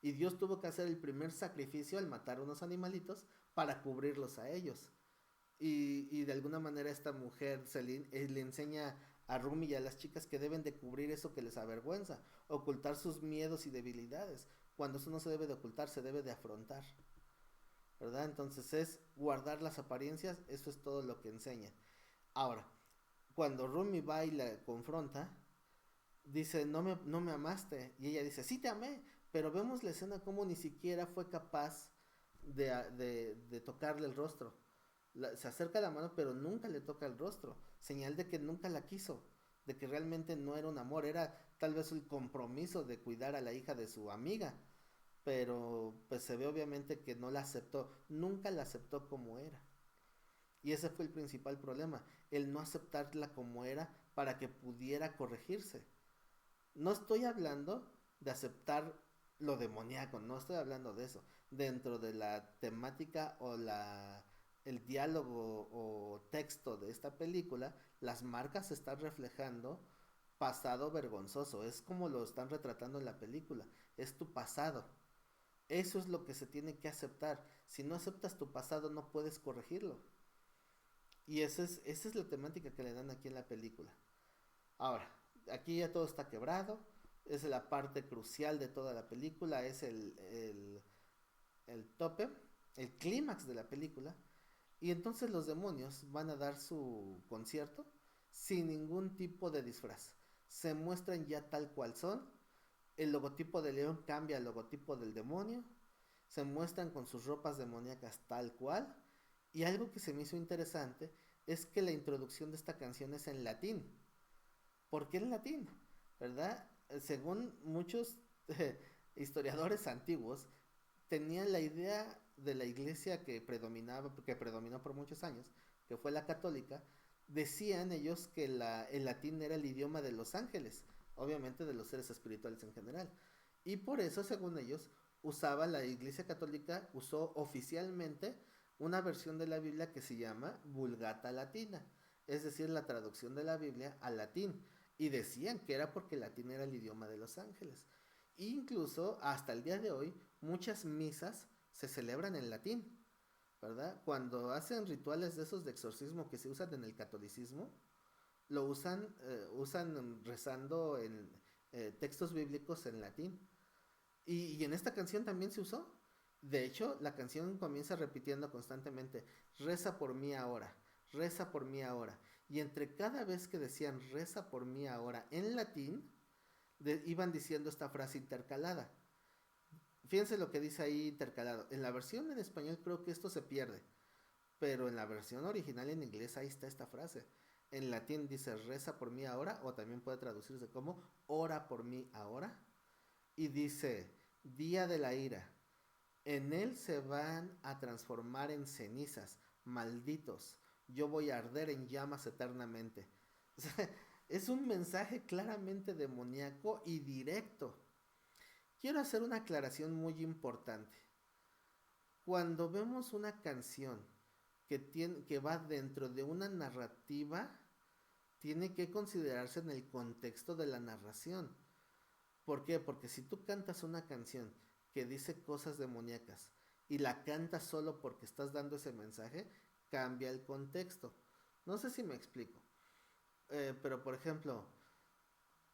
Y Dios tuvo que hacer el primer sacrificio al matar unos animalitos para cubrirlos a ellos. Y de alguna manera esta mujer le enseña a Rumi y a las chicas que deben de cubrir eso que les avergüenza, ocultar sus miedos y debilidades, cuando eso no se debe de ocultar, se debe de afrontar. ¿verdad? Entonces es guardar las apariencias, eso es todo lo que enseña. Ahora, cuando Rumi va y la confronta, dice, no me amaste. Y ella dice, sí te amé. Pero vemos la escena como ni siquiera fue capaz de tocarle el rostro. Se acerca la mano, pero nunca le toca el rostro. Señal de que nunca la quiso. De que realmente no era un amor. Era tal vez el compromiso de cuidar a la hija de su amiga. Pero pues se ve obviamente que no la aceptó. Nunca la aceptó como era. Y ese fue el principal problema. El no aceptarla como era para que pudiera corregirse. No estoy hablando de aceptar lo demoníaco, no estoy hablando de eso. Dentro de la temática o el diálogo o texto de esta película, las marcas están reflejando pasado vergonzoso. Es como lo están retratando en la película. Es tu pasado. Eso es lo que se tiene que aceptar. Si no aceptas tu pasado, no puedes corregirlo. Y esa es la temática que le dan aquí en la película. Ahora, aquí ya todo está quebrado. Es la parte crucial de toda la película. Es el tope, el clímax de la película. Y entonces los demonios van a dar su concierto sin ningún tipo de disfraz. Se muestran ya tal cual son. El logotipo de león cambia al logotipo del demonio. Se muestran con sus ropas demoníacas tal cual. Y algo que se me hizo interesante es que la introducción de esta canción es en latín. ¿Por qué en latín? ¿Verdad? Según muchos historiadores antiguos, tenían la idea de la iglesia que predominó por muchos años, que fue la católica. Decían ellos que el latín era el idioma de los ángeles, obviamente de los seres espirituales en general. Y por eso, según ellos, la iglesia católica usó oficialmente una versión de la Biblia que se llama Vulgata Latina, es decir, la traducción de la Biblia al latín. Y decían que era porque el latín era el idioma de los ángeles. Incluso hasta el día de hoy, muchas misas se celebran en latín, ¿verdad? Cuando hacen rituales de esos de exorcismo que se usan en el catolicismo, lo usan rezando en textos bíblicos en latín. Y en esta canción también se usó. De hecho, la canción comienza repitiendo constantemente, reza por mí ahora, reza por mí ahora. Y entre cada vez que decían reza por mí ahora en latín, iban diciendo esta frase intercalada. Fíjense lo que dice ahí intercalado. En la versión en español creo que esto se pierde, pero en la versión original en inglés ahí está esta frase. En latín dice reza por mí ahora, o también puede traducirse como ora por mí ahora. Y dice, día de la ira, en él se van a transformar en cenizas, malditos, yo voy a arder en llamas eternamente. O sea, es un mensaje claramente demoníaco y directo. Quiero hacer una aclaración muy importante. Cuando vemos una canción que va dentro de una narrativa, tiene que considerarse en el contexto de la narración. ¿Por qué? Porque si tú cantas una canción que dice cosas demoníacas y la cantas solo porque estás dando ese mensaje, cambia el contexto. No sé si me explico. Pero por ejemplo,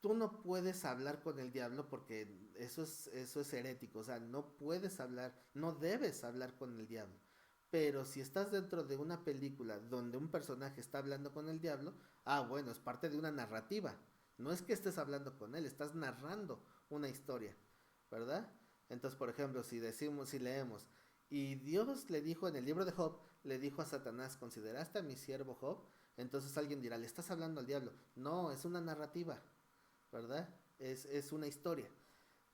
tú no puedes hablar con el diablo porque eso es herético. O sea, no puedes hablar, no debes hablar con el diablo. Pero si estás dentro de una película donde un personaje está hablando con el diablo, bueno, es parte de una narrativa. No es que estés hablando con él, estás narrando una historia, ¿verdad? Entonces, por ejemplo, si leemos, y Dios le dijo en el libro de Job, le dijo a Satanás, ¿consideraste a mi siervo Job? Entonces alguien dirá, le estás hablando al diablo. No, es una narrativa, ¿verdad? Es una historia.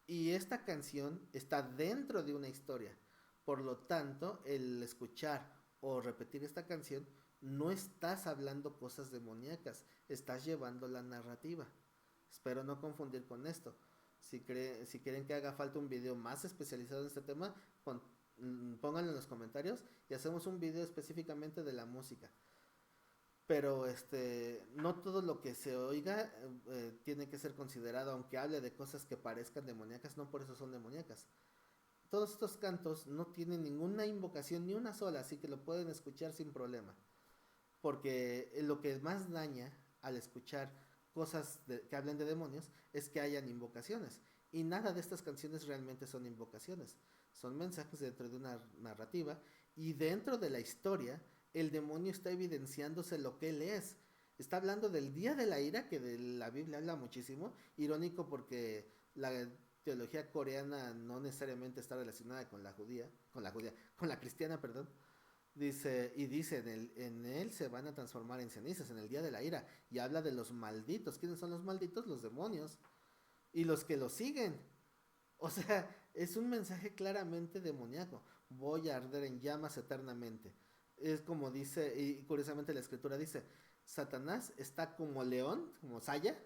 Y esta canción está dentro de una historia. Por lo tanto, el escuchar o repetir esta canción, no estás hablando cosas demoníacas, estás llevando la narrativa. Espero no confundir con esto. Si quieren que haga falta un video más especializado en este tema, pónganlo en los comentarios y hacemos un video específicamente de la música. Pero no todo lo que se oiga tiene que ser considerado, aunque hable de cosas que parezcan demoníacas, no por eso son demoníacas. Todos estos cantos no tienen ninguna invocación, ni una sola, así que lo pueden escuchar sin problema. Porque lo que más daña al escuchar cosas que hablen de demonios es que hayan invocaciones. Y nada de estas canciones realmente son invocaciones. Son mensajes dentro de una narrativa Y dentro de la historia, el demonio está evidenciándose lo que él es. Está hablando del día de la ira, que de la Biblia habla muchísimo. Irónico porque la teología coreana no necesariamente está relacionada con la cristiana, perdón. Dice, en él se van a transformar en cenizas, en el día de la ira. Y habla de los malditos. ¿Quiénes son los malditos? Los demonios. Y los que lo siguen. O sea, es un mensaje claramente demoníaco. Voy a arder en llamas eternamente. Es como dice, y curiosamente la escritura dice, Satanás está como león, como saya,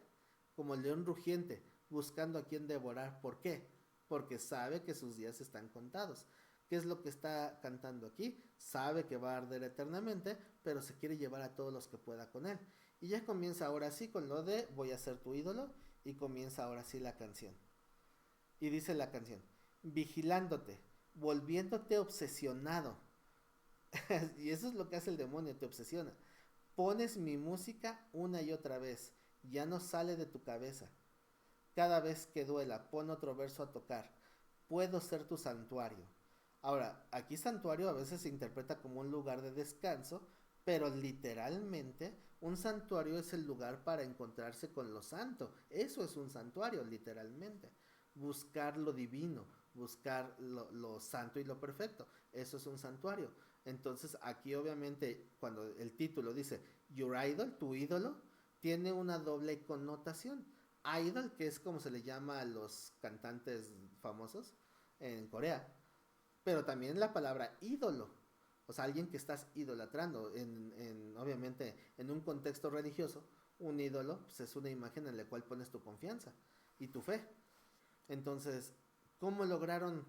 como león rugiente, buscando a quien devorar. ¿Por qué? Porque sabe que sus días están contados. ¿Qué es lo que está cantando aquí? Sabe que va a arder eternamente, pero se quiere llevar a todos los que pueda con él. Y ya comienza ahora sí con lo de voy a ser tu ídolo, y comienza ahora sí la canción. Y dice la canción, vigilándote, volviéndote obsesionado. Y eso es lo que hace el demonio, te obsesiona. Pones mi música una y otra vez, ya no sale de tu cabeza. Cada vez que duela, pon otro verso a tocar. Puedo ser tu santuario. Ahora, aquí santuario a veces se interpreta como un lugar de descanso, pero literalmente un santuario es el lugar para encontrarse con lo santo. Eso es un santuario, literalmente. Buscar lo divino, buscar lo santo y lo perfecto. Eso es un santuario. Entonces aquí obviamente cuando el título dice Your Idol, tu ídolo, tiene una doble connotación. Idol, que es como se le llama a los cantantes famosos en Corea, pero también la palabra ídolo, o sea, alguien que estás idolatrando, obviamente en un contexto religioso, un ídolo pues, es una imagen en la cual pones tu confianza y tu fe. Entonces, ¿cómo lograron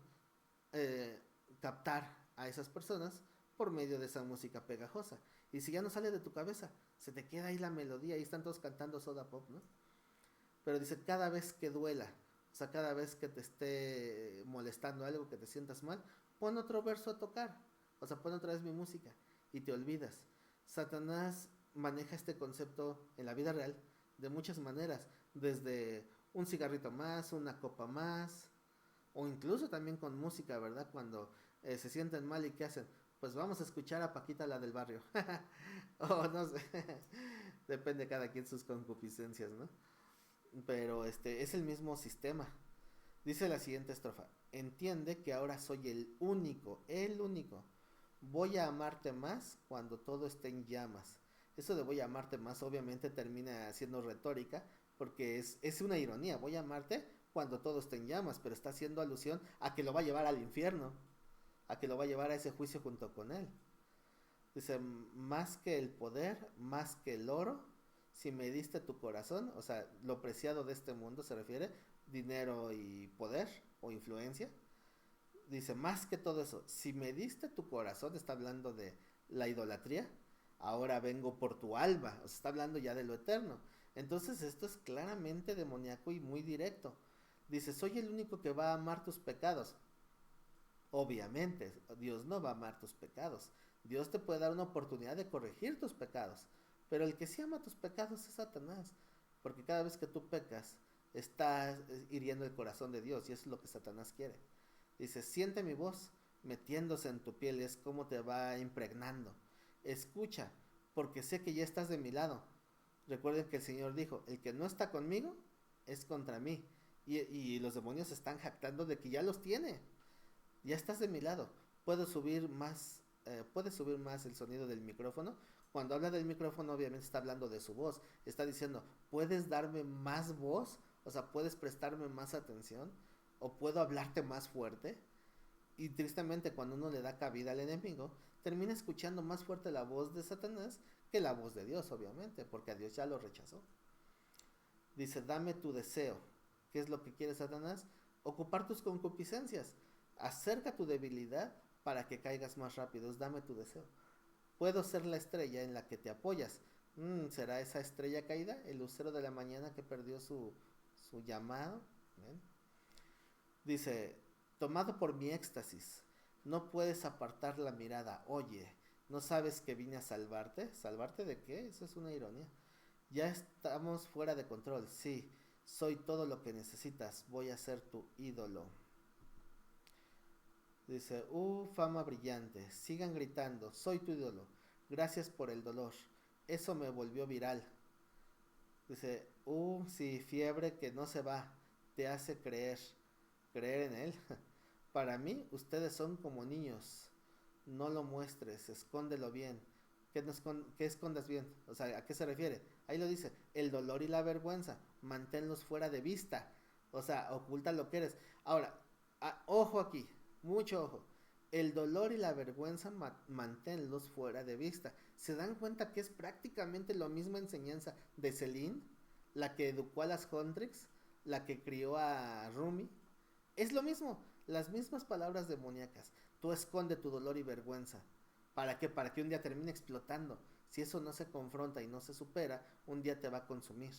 eh, captar a esas personas? Por medio de esa música pegajosa. Y si ya no sale de tu cabeza, se te queda ahí la melodía, ahí están todos cantando soda pop, ¿no? Pero dice, cada vez que duela, o sea, cada vez que te esté molestando algo, que te sientas mal, pon otro verso a tocar, o sea, pon otra vez mi música y te olvidas. Satanás maneja este concepto en la vida real de muchas maneras, desde un cigarrito más, una copa más, o incluso también con música, ¿verdad? Cuando se sienten mal y ¿qué hacen? Pues vamos a escuchar a Paquita la del barrio. O no sé, depende cada quien sus concupiscencias, ¿no? Pero es el mismo sistema. Dice la siguiente estrofa, entiende que ahora soy el único. Voy a amarte más cuando todo esté en llamas. Eso de voy a amarte más obviamente termina siendo retórica porque es una ironía. Voy a amarte cuando todo esté en llamas, pero está haciendo alusión a que lo va a llevar al infierno, a que lo va a llevar a ese juicio junto con él. Dice, más que el poder, más que el oro, si me diste tu corazón, o sea, lo preciado de este mundo se refiere, dinero y poder o influencia. Dice, más que todo eso, si me diste tu corazón, está hablando de la idolatría, ahora vengo por tu alma, o sea, está hablando ya de lo eterno. Entonces esto es claramente demoníaco y muy directo. Dice, soy el único que va a amar tus pecados. Obviamente, Dios no va a amar tus pecados. Dios te puede dar una oportunidad de corregir tus pecados. Pero el que sí ama tus pecados es Satanás. Porque cada vez que tú pecas, estás hiriendo el corazón de Dios. Y eso es lo que Satanás quiere. Dice, siente mi voz metiéndose en tu piel. Es como te va impregnando. Escucha, porque sé que ya estás de mi lado. Recuerden que el Señor dijo, el que no está conmigo es contra mí. Y los demonios se están jactando de que ya los tiene. Ya estás de mi lado. Puedes subir más el sonido del micrófono. Cuando habla del micrófono, obviamente está hablando de su voz. Está diciendo, ¿puedes darme más voz? O sea, ¿puedes prestarme más atención? ¿O puedo hablarte más fuerte? Y tristemente, cuando uno le da cabida al enemigo, termina escuchando más fuerte la voz de Satanás que la voz de Dios, obviamente, porque a Dios ya lo rechazó. Dice, dame tu deseo. ¿Qué es lo que quiere Satanás? Ocupar tus concupiscencias. Acerca tu debilidad para que caigas más rápido. Dame tu deseo. Puedo ser la estrella en la que te apoyas. ¿Será esa estrella caída? El lucero de la mañana que perdió su llamado. ¿Ven? Dice, tomado por mi éxtasis, no puedes apartar la mirada. Oye, ¿no sabes que vine a salvarte? ¿Salvarte de qué? Eso es una ironía. Ya estamos fuera de control. Sí, soy todo lo que necesitas. Voy a ser tu ídolo. Dice, fama brillante, sigan gritando, soy tu ídolo, gracias por el dolor, eso me volvió viral. Dice, sí, fiebre que no se va, te hace creer en él. Para mí, ustedes son como niños, no lo muestres, escóndelo bien. ¿Qué escondas bien? O sea, ¿a qué se refiere? Ahí lo dice, el dolor y la vergüenza, manténlos fuera de vista. O sea, oculta lo que eres. Ahora, ojo aquí, mucho ojo. El dolor y la vergüenza manténlos fuera de vista. ¿Se dan cuenta que es prácticamente la misma enseñanza de Celine, la que educó a las Huntrix, la que crió a Rumi? Es lo mismo, las mismas palabras demoníacas. Tú esconde tu dolor y vergüenza. ¿Para qué? Para que un día termine explotando. Si eso no se confronta y no se supera, un día te va a consumir.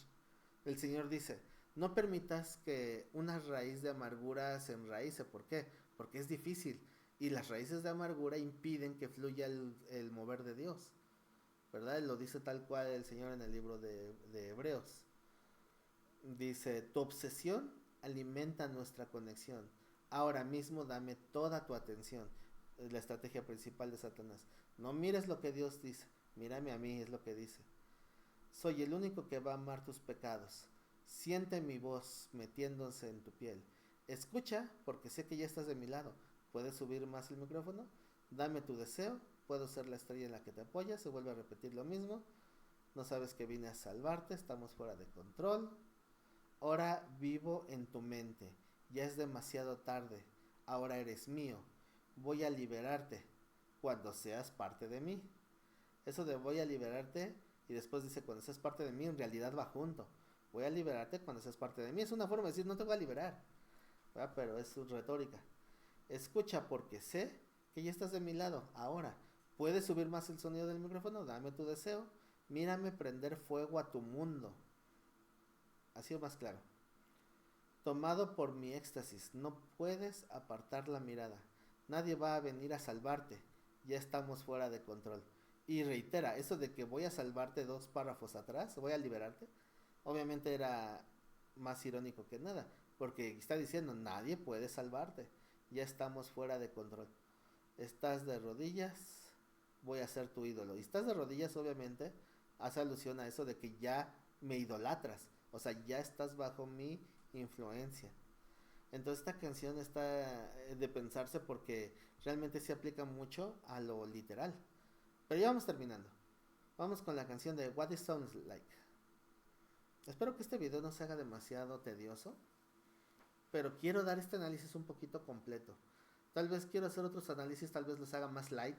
El Señor dice, no permitas que una raíz de amargura se enraíce. ¿Por qué? Porque es difícil. Y las raíces de amargura impiden que fluya el mover de Dios. ¿Verdad? Lo dice tal cual el Señor en el libro de Hebreos. Dice, tu obsesión alimenta nuestra conexión. Ahora mismo dame toda tu atención. Es la estrategia principal de Satanás. No mires lo que Dios dice, mírame a mí, es lo que dice. Soy el único que va a amar tus pecados. Siente mi voz metiéndose en tu piel. Escucha, porque sé que ya estás de mi lado. ¿Puedes subir más el micrófono? Dame tu deseo. Puedo ser la estrella en la que te apoyas. Se vuelve a repetir lo mismo. No sabes que vine a salvarte. Estamos fuera de control. Ahora vivo en tu mente. Ya es demasiado tarde. Ahora eres mío. Voy a liberarte cuando seas parte de mí. Eso de voy a liberarte y después dice cuando seas parte de mí, en realidad va junto. Voy a liberarte cuando seas parte de mí. Es una forma de decir no te voy a liberar, ¿verdad? Pero es su retórica. Escucha porque sé que ya estás de mi lado. Ahora, ¿puedes subir más el sonido del micrófono? Dame tu deseo. Mírame prender fuego a tu mundo. Así o más claro. Tomado por mi éxtasis, no puedes apartar la mirada. Nadie va a venir a salvarte. Ya estamos fuera de control. Y reitera, eso de que voy a salvarte dos párrafos atrás, voy a liberarte, obviamente era más irónico que nada, porque está diciendo, nadie puede salvarte. Ya estamos fuera de control. Estás de rodillas, voy a ser tu ídolo. Y estás de rodillas, obviamente, hace alusión a eso de que ya me idolatras. O sea, ya estás bajo mi influencia. Entonces esta canción está de pensarse porque realmente se aplica mucho a lo literal. Pero ya vamos terminando. Vamos con la canción de What It Sounds Like. Espero que este video no se haga demasiado tedioso, pero quiero dar este análisis un poquito completo. Tal vez quiero hacer otros análisis, tal vez los haga más light.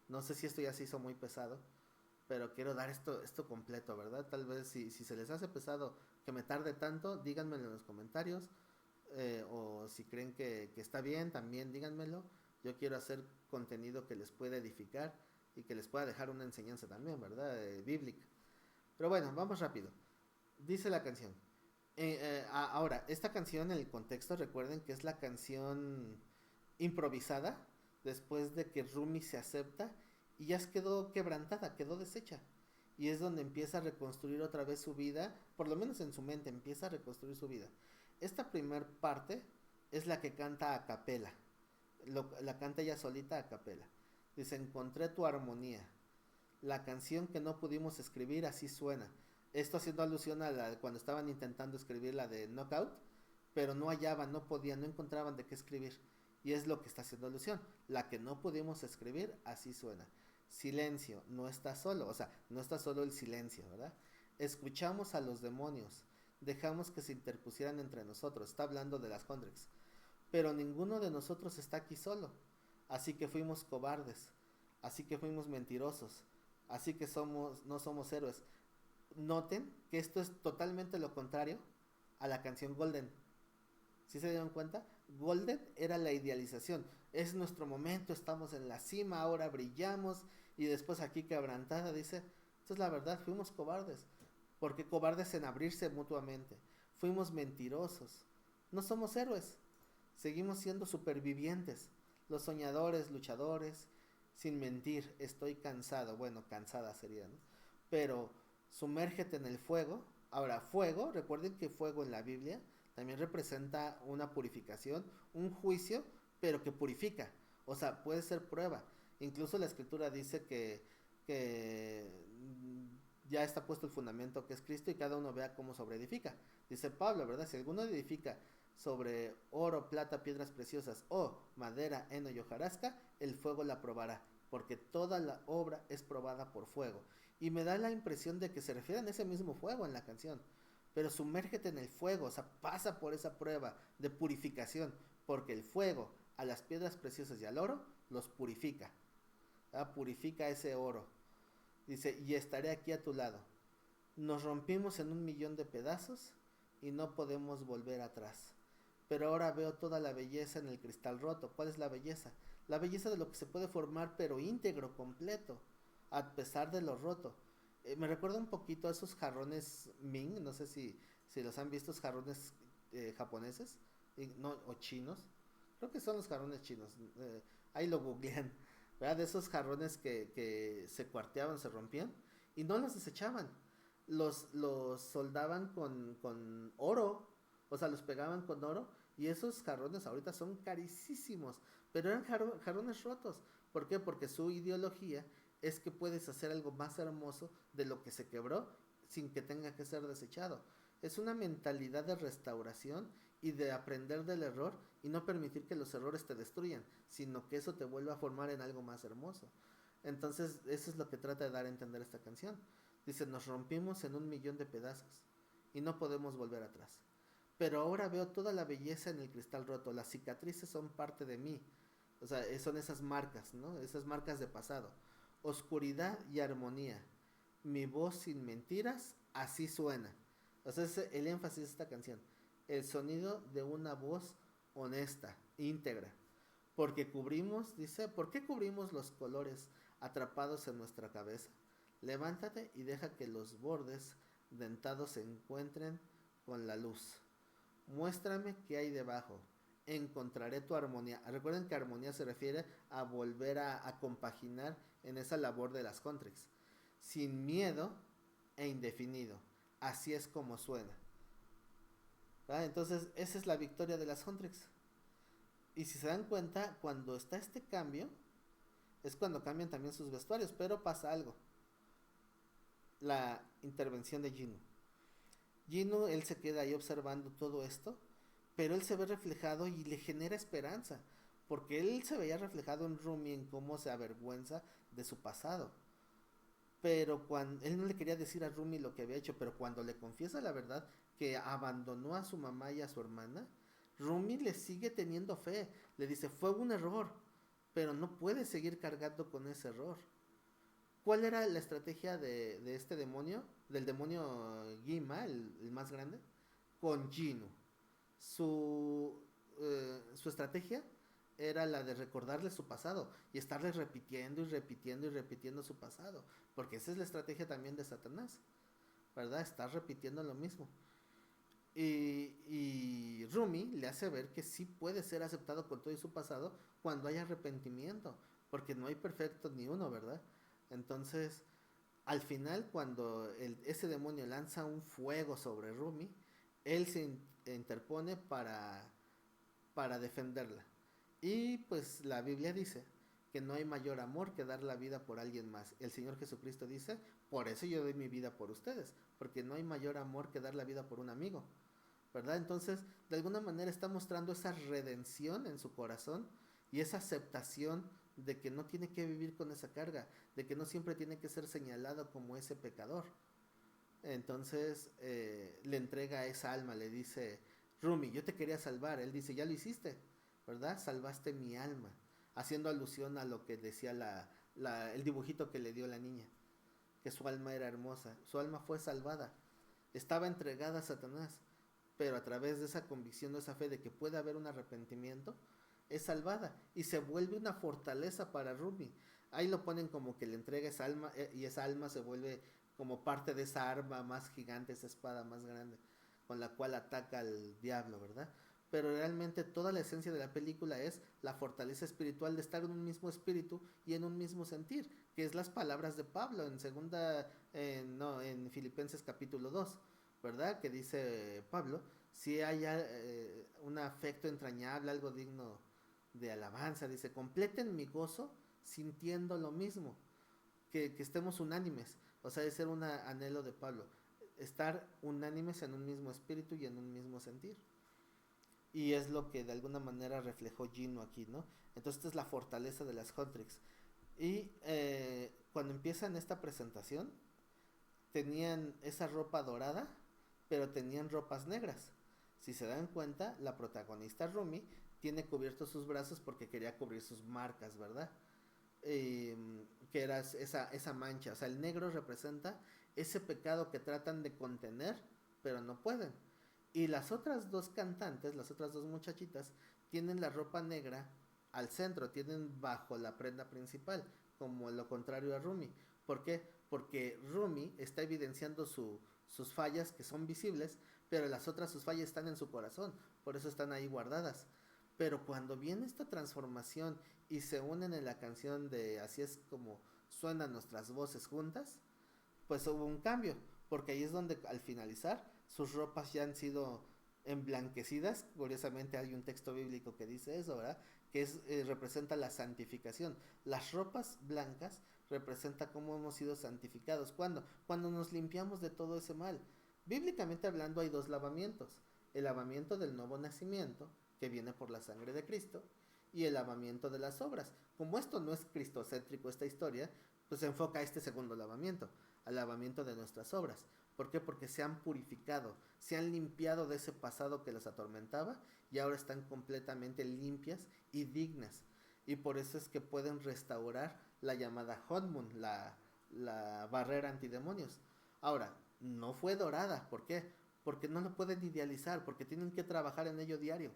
No sé si esto ya se hizo muy pesado, pero quiero dar esto completo, ¿verdad? Tal vez si se les hace pesado que me tarde tanto, díganmelo en los comentarios. O si creen que está bien, también díganmelo. Yo quiero hacer contenido que les pueda edificar y que les pueda dejar una enseñanza también, ¿verdad? Bíblica. Pero bueno, vamos rápido. Dice la canción. Ahora, esta canción en el contexto, recuerden que es la canción improvisada después de que Rumi se acepta y ya quedó quebrantada, quedó deshecha. Y es donde empieza a reconstruir otra vez su vida, por lo menos en su mente, empieza a reconstruir su vida. Esta primer parte es la que canta a capela, la canta ella solita a capela. Dice, encontré tu armonía, la canción que no pudimos escribir así suena. Esto haciendo alusión a cuando estaban intentando escribir la de Knockout, pero no hallaban, no podían, no encontraban de qué escribir. Y es lo que está haciendo alusión. La que no pudimos escribir, así suena. Silencio, no está solo, o sea, no está solo el silencio, ¿verdad? Escuchamos a los demonios, dejamos que se interpusieran entre nosotros. Está hablando de las Condrix. Pero ninguno de nosotros está aquí solo. Así que fuimos cobardes, así que fuimos mentirosos, así que no somos héroes. Noten que esto es totalmente lo contrario a la canción Golden. ¿Sí se dieron cuenta? Golden era la idealización. Es nuestro momento, estamos en la cima, ahora brillamos. Y después aquí quebrantada dice, esto es la verdad, fuimos cobardes. Porque cobardes en abrirse mutuamente. Fuimos mentirosos. No somos héroes. Seguimos siendo supervivientes. Los soñadores, luchadores. Sin mentir, estoy cansado. Bueno, cansada sería, ¿no? Pero sumérgete en el fuego. Ahora, fuego, recuerden que fuego en la Biblia también representa una purificación, un juicio, pero que purifica. O sea, puede ser prueba. Incluso la escritura dice que ya está puesto el fundamento que es Cristo y cada uno vea cómo sobreedifica. Dice Pablo, ¿verdad? Si alguno edifica sobre oro, plata, piedras preciosas o madera, heno y hojarasca, el fuego la probará, porque toda la obra es probada por fuego. Y me da la impresión de que se refieren a ese mismo fuego en la canción. Pero sumérgete en el fuego, o sea, pasa por esa prueba de purificación, porque el fuego a las piedras preciosas y al oro los purifica. ¿Verdad? Purifica ese oro. Dice, y estaré aquí a tu lado. Nos rompimos en 1 millón de pedazos y no podemos volver atrás. Pero ahora veo toda la belleza en el cristal roto. ¿Cuál es la belleza? La belleza de lo que se puede formar, pero íntegro, completo, a pesar de lo roto. Me recuerda un poquito a esos jarrones Ming, no sé si los han visto, esos jarrones japoneses no, o chinos. Creo que son los jarrones chinos. Ahí lo googlean. ¿Verdad? De esos jarrones que se cuarteaban, se rompían y no los desechaban. Los soldaban con oro, o sea, los pegaban con oro y esos jarrones ahorita son carísimos, pero eran jarrones rotos. ¿Por qué? Porque su ideología es que puedes hacer algo más hermoso de lo que se quebró sin que tenga que ser desechado. Es una mentalidad de restauración y de aprender del error y no permitir que los errores te destruyan, sino que eso te vuelva a formar en algo más hermoso. Entonces, eso es lo que trata de dar a entender esta canción. Dice, nos rompimos en 1 millón de pedazos y no podemos volver atrás. Pero ahora veo toda la belleza en el cristal roto. Las cicatrices son parte de mí. O sea, son esas marcas, ¿no? Esas marcas de pasado. Oscuridad y armonía. Mi voz sin mentiras, así suena. O sea, es el énfasis de esta canción. El sonido de una voz honesta, íntegra. Porque cubrimos, dice, ¿por qué cubrimos los colores atrapados en nuestra cabeza? Levántate y deja que los bordes dentados se encuentren con la luz. Muéstrame qué hay debajo. Encontraré tu armonía. Recuerden que armonía se refiere a volver a compaginar en esa labor de las contrix. Sin miedo e indefinido. Así es como suena. ¿Verdad? Entonces, esa es la victoria de las contrix. Y si se dan cuenta, cuando está este cambio, es cuando cambian también sus vestuarios. Pero pasa algo. La intervención de Gino. Gino, él se queda ahí observando todo esto, pero él se ve reflejado y le genera esperanza, porque él se veía reflejado en Rumi en cómo se avergüenza de su pasado. Pero cuando él no le quería decir a Rumi lo que había hecho, pero cuando le confiesa la verdad que abandonó a su mamá y a su hermana, Rumi le sigue teniendo fe, le dice, fue un error, pero no puedes seguir cargando con ese error. ¿Cuál era la estrategia de este demonio? Del demonio Gima, el más grande, con Gino. Su estrategia era la de recordarle su pasado y estarle repitiendo y repitiendo y repitiendo su pasado. Porque esa es la estrategia también de Satanás, ¿verdad? Estar repitiendo lo mismo. Y Rumi le hace ver que sí puede ser aceptado con todo su pasado cuando hay arrepentimiento, porque no hay perfecto ni uno, ¿verdad? Entonces, al final, cuando ese demonio lanza un fuego sobre Rumi, él se interpone para defenderla. Y pues la Biblia dice que no hay mayor amor que dar la vida por alguien más. El Señor Jesucristo dice, por eso yo doy mi vida por ustedes, porque no hay mayor amor que dar la vida por un amigo, ¿verdad? Entonces, de alguna manera está mostrando esa redención en su corazón y esa aceptación de que no tiene que vivir con esa carga, de que no siempre tiene que ser señalado como ese pecador. Entonces le entrega esa alma, le dice, Rumi, yo te quería salvar. Él dice, ya lo hiciste, ¿verdad? Salvaste mi alma, haciendo alusión a lo que decía el dibujito que le dio la niña, que su alma era hermosa, su alma fue salvada, estaba entregada a Satanás, pero a través de esa convicción, de esa fe de que puede haber un arrepentimiento, es salvada y se vuelve una fortaleza para Rumi. Ahí lo ponen como que le entrega esa alma y esa alma se vuelve como parte de esa arma más gigante, esa espada más grande con la cual ataca al diablo, ¿verdad? Pero realmente toda la esencia de la película es la fortaleza espiritual de estar en un mismo espíritu y en un mismo sentir, que es las palabras de Pablo en en Filipenses capítulo 2, ¿verdad? Que dice Pablo, si hay un afecto entrañable, algo digno de alabanza. Dice, completen mi gozo sintiendo lo mismo, que estemos unánimes. O sea, de ser un anhelo de Pablo, estar unánimes en un mismo espíritu y en un mismo sentir. Y es lo que de alguna manera reflejó Gino aquí, ¿no? Entonces esta es la fortaleza de las Huntrix. Y cuando empiezan esta presentación, tenían esa ropa dorada, pero tenían ropas negras. Si se dan cuenta, la protagonista Rumi tiene cubiertos sus brazos porque quería cubrir sus marcas, ¿verdad? Que era esa mancha. O sea, el negro representa ese pecado que tratan de contener, pero no pueden. Y las otras dos cantantes, las otras dos muchachitas, tienen la ropa negra al centro, tienen bajo la prenda principal, como lo contrario a Rumi. ¿Por qué? Porque Rumi está evidenciando sus fallas que son visibles, pero las otras sus fallas están en su corazón, por eso están ahí guardadas. Pero cuando viene esta transformación y se unen en la canción de Así es como suenan nuestras voces juntas, pues hubo un cambio, porque ahí es donde al finalizar sus ropas ya han sido emblanquecidas. Curiosamente hay un texto bíblico que dice eso, ¿verdad? Que representa la santificación. Las ropas blancas representa cómo hemos sido santificados. ¿Cuándo? Cuando nos limpiamos de todo ese mal. Bíblicamente hablando hay dos lavamientos. El lavamiento del nuevo nacimiento, que viene por la sangre de Cristo, y el lavamiento de las obras. Como esto no es cristocéntrico, esta historia, pues se enfoca a este segundo lavamiento, al lavamiento de nuestras obras. ¿Por qué? Porque se han purificado, se han limpiado de ese pasado que las atormentaba y ahora están completamente limpias y dignas. Y por eso es que pueden restaurar la llamada Hodmun, la barrera antidemonios. Ahora, no fue dorada. ¿Por qué? Porque no lo pueden idealizar, porque tienen que trabajar en ello diario.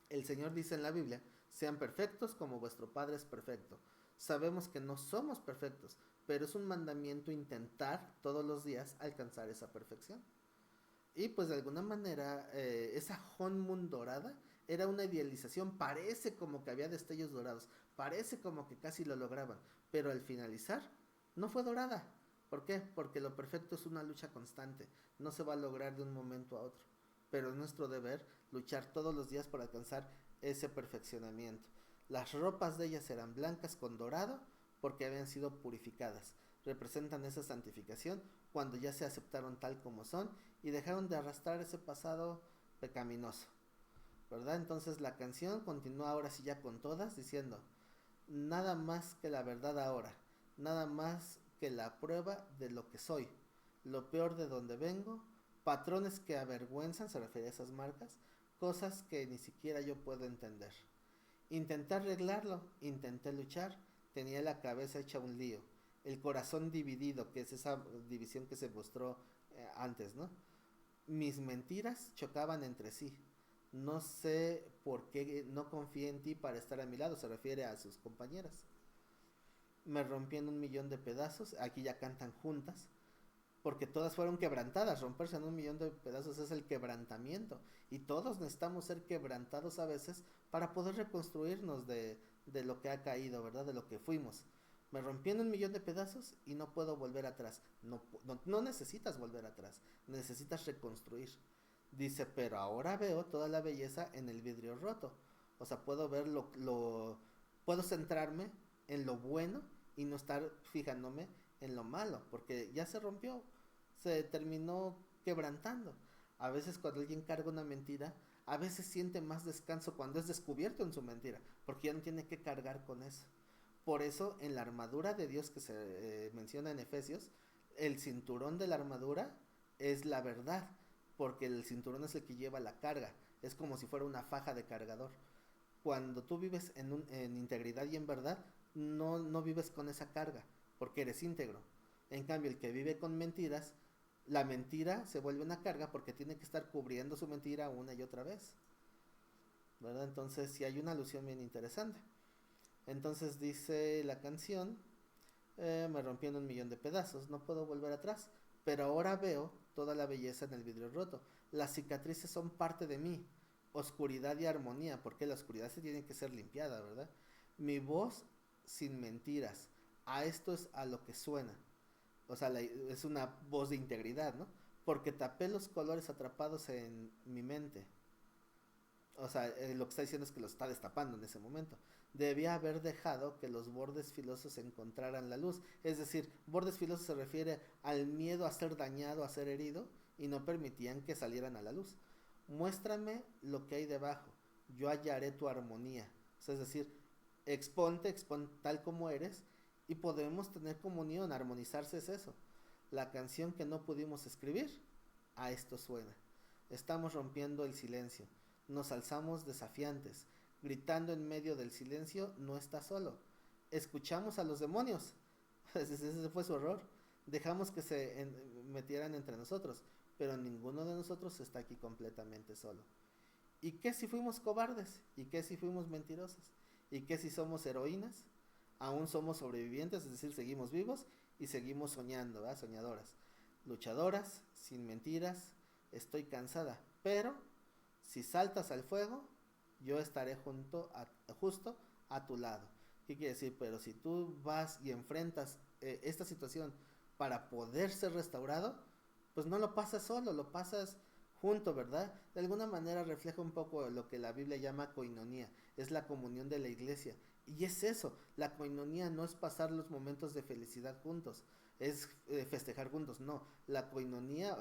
El Señor dice en la Biblia, sean perfectos como vuestro Padre es perfecto. Sabemos que no somos perfectos, pero es un mandamiento intentar todos los días alcanzar esa perfección. Y pues de alguna manera esa Honmun dorada era una idealización, parece como que había destellos dorados, parece como que casi lo lograban, pero al finalizar no fue dorada. ¿Por qué? Porque lo perfecto es una lucha constante, no se va a lograr de un momento a otro, pero es nuestro deber luchar todos los días por alcanzar ese perfeccionamiento. Las ropas de ellas eran blancas con dorado porque habían sido purificadas, representan esa santificación cuando ya se aceptaron tal como son y dejaron de arrastrar ese pasado pecaminoso, ¿verdad? Entonces la canción continúa ahora sí ya con todas diciendo, nada más que la verdad ahora, nada más que la prueba de lo que soy, lo peor de donde vengo, patrones que avergüenzan, se refiere a esas marcas, cosas que ni siquiera yo puedo entender. Intenté arreglarlo, intenté luchar, tenía la cabeza hecha un lío, el corazón dividido, que es esa división que se mostró antes, ¿no? Mis mentiras chocaban entre sí. No sé por qué no confié en ti para estar a mi lado, se refiere a sus compañeras. Me rompí en un millón de pedazos, aquí ya cantan juntas, porque todas fueron quebrantadas. Romperse en un millón de pedazos es el quebrantamiento, y todos necesitamos ser quebrantados a veces para poder reconstruirnos de lo que ha caído, ¿verdad? De lo que fuimos. Me rompí en un millón de pedazos y no puedo volver atrás. No necesitas volver atrás, necesitas reconstruir. Dice, pero ahora veo toda la belleza en el vidrio roto. O sea, puedo ver puedo centrarme en lo bueno y no estar fijándome en lo malo, porque ya se rompió, se terminó quebrantando. A veces cuando alguien carga una mentira, a veces siente más descanso cuando es descubierto en su mentira, porque ya no tiene que cargar con eso. Por eso en la armadura de Dios que se menciona en Efesios, el cinturón de la armadura es la verdad, porque el cinturón es el que lleva la carga, es como si fuera una faja de cargador. Cuando tú vives en integridad y en verdad, no vives con esa carga, porque eres íntegro. En cambio, el que vive con mentiras, la mentira se vuelve una carga porque tiene que estar cubriendo su mentira una y otra vez, ¿verdad? Entonces sí hay una alusión bien interesante. Entonces dice la canción, me rompí en un millón de pedazos, no puedo volver atrás, pero ahora veo toda la belleza en el vidrio roto. Las cicatrices son parte de mí, oscuridad y armonía, porque la oscuridad se tiene que ser limpiada, ¿verdad? Mi voz sin mentiras, a esto es a lo que suena. O sea, es una voz de integridad, ¿no? Porque tapé los colores atrapados en mi mente. O sea, lo que está diciendo es que lo está destapando en ese momento. Debía haber dejado que los bordes filosos encontraran la luz. Es decir, bordes filosos se refiere al miedo a ser dañado, a ser herido, y no permitían que salieran a la luz. Muéstrame lo que hay debajo, yo hallaré tu armonía. O sea, es decir, expon tal como eres, y podemos tener comunión. Armonizarse es eso. La canción que no pudimos escribir, a esto suena. Estamos rompiendo el silencio, nos alzamos desafiantes, gritando en medio del silencio, no está solo. Escuchamos a los demonios. Ese fue su error. Dejamos que metieran entre nosotros, pero ninguno de nosotros está aquí completamente solo. ¿Y qué si fuimos cobardes? ¿Y qué si fuimos mentirosas? ¿Y qué si somos heroínas? Aún somos sobrevivientes, es decir, seguimos vivos y seguimos soñando, ¿verdad? Soñadoras, luchadoras, sin mentiras. Estoy cansada, pero si saltas al fuego, yo estaré justo a tu lado. ¿Qué quiere decir? Pero si tú vas y enfrentas esta situación para poder ser restaurado, pues no lo pasas solo, lo pasas junto, ¿verdad? De alguna manera refleja un poco lo que la Biblia llama coinonía, es la comunión de la iglesia. Y es eso, la coinonía no es pasar los momentos de felicidad juntos, es festejar juntos, no. La coinonía,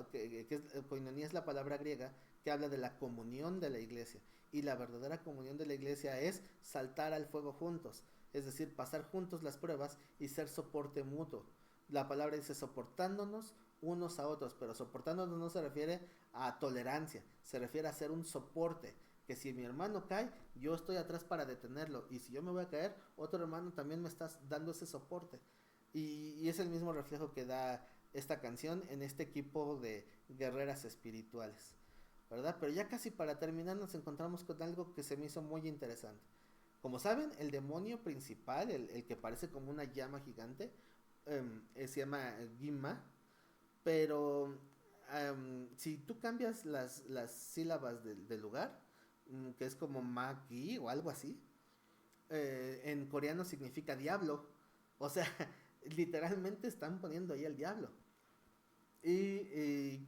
coinonía es la palabra griega que habla de la comunión de la iglesia. Y la verdadera comunión de la iglesia es saltar al fuego juntos, es decir, pasar juntos las pruebas y ser soporte mutuo. La palabra dice soportándonos unos a otros, pero soportándonos no se refiere a tolerancia, se refiere a ser un soporte, que si mi hermano cae, yo estoy atrás para detenerlo, y si yo me voy a caer, otro hermano también me está dando ese soporte. Y es el mismo reflejo que da esta canción en este equipo de guerreras espirituales, ¿verdad? Pero ya casi para terminar nos encontramos con algo que se me hizo muy interesante. Como saben, el demonio principal, el que parece como una llama gigante, se llama Gimma, pero si tú cambias las sílabas del lugar, que es como Magi o algo así, en coreano significa diablo. O sea, literalmente están poniendo ahí el diablo. Y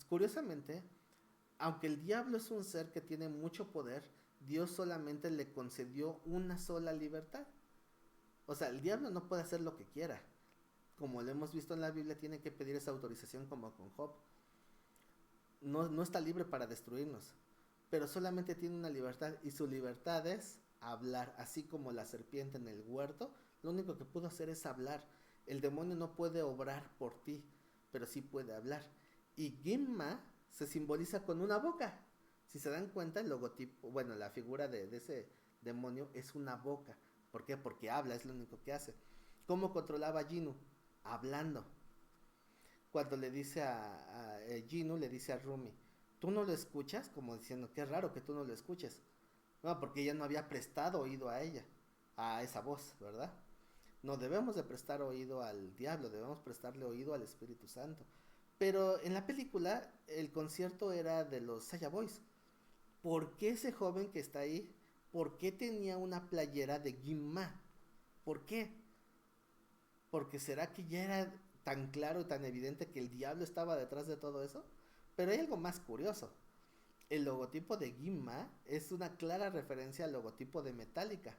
curiosamente, aunque el diablo es un ser que tiene mucho poder, Dios solamente le concedió una sola libertad. O sea, el diablo no puede hacer lo que quiera. Como lo hemos visto en la Biblia, tiene que pedir esa autorización como con Job. No está libre para destruirnos, pero solamente tiene una libertad, y su libertad es hablar, así como la serpiente en el huerto. Lo único que pudo hacer es hablar. El demonio no puede obrar por ti, pero sí puede hablar. Y Gimma se simboliza con una boca. Si se dan cuenta, el logotipo, bueno, la figura de ese demonio es una boca. ¿Por qué? Porque habla, es lo único que hace. ¿Cómo controlaba a Ginu? Hablando. Cuando le dice a Ginu, le dice a Rumi, ¿tú no lo escuchas? Como diciendo, qué raro que tú no lo escuches. No, porque ella no había prestado oído a ella, a esa voz, ¿verdad? No debemos de prestar oído al diablo, debemos prestarle oído al Espíritu Santo. Pero en la película el concierto era de los Saya Boys. ¿Por qué ese joven que está ahí, por qué tenía una playera de Gimma? ¿Por qué? Porque será que ya era tan claro y tan evidente que el diablo estaba detrás de todo eso. Pero hay algo más curioso. El logotipo de Gimma es una clara referencia al logotipo de Metallica.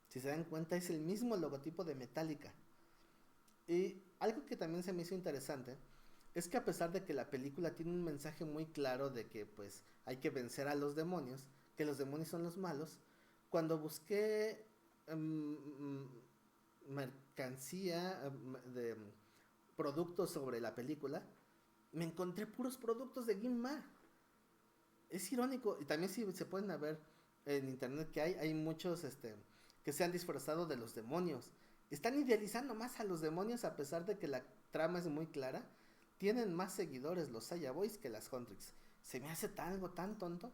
Si se dan cuenta, es el mismo logotipo de Metallica. Y algo que también se me hizo interesante es que, a pesar de que la película tiene un mensaje muy claro de que pues hay que vencer a los demonios, que los demonios son los malos, cuando busqué mercancía de productos sobre la película, me encontré puros productos de Gimma. Es irónico. Y también, si se pueden ver en internet, que hay muchos que se han disfrazado de los demonios. Están idealizando más a los demonios, a pesar de que la trama es muy clara. Tienen más seguidores los Saya Boys que las Huntrix. Se me hace algo tan tonto.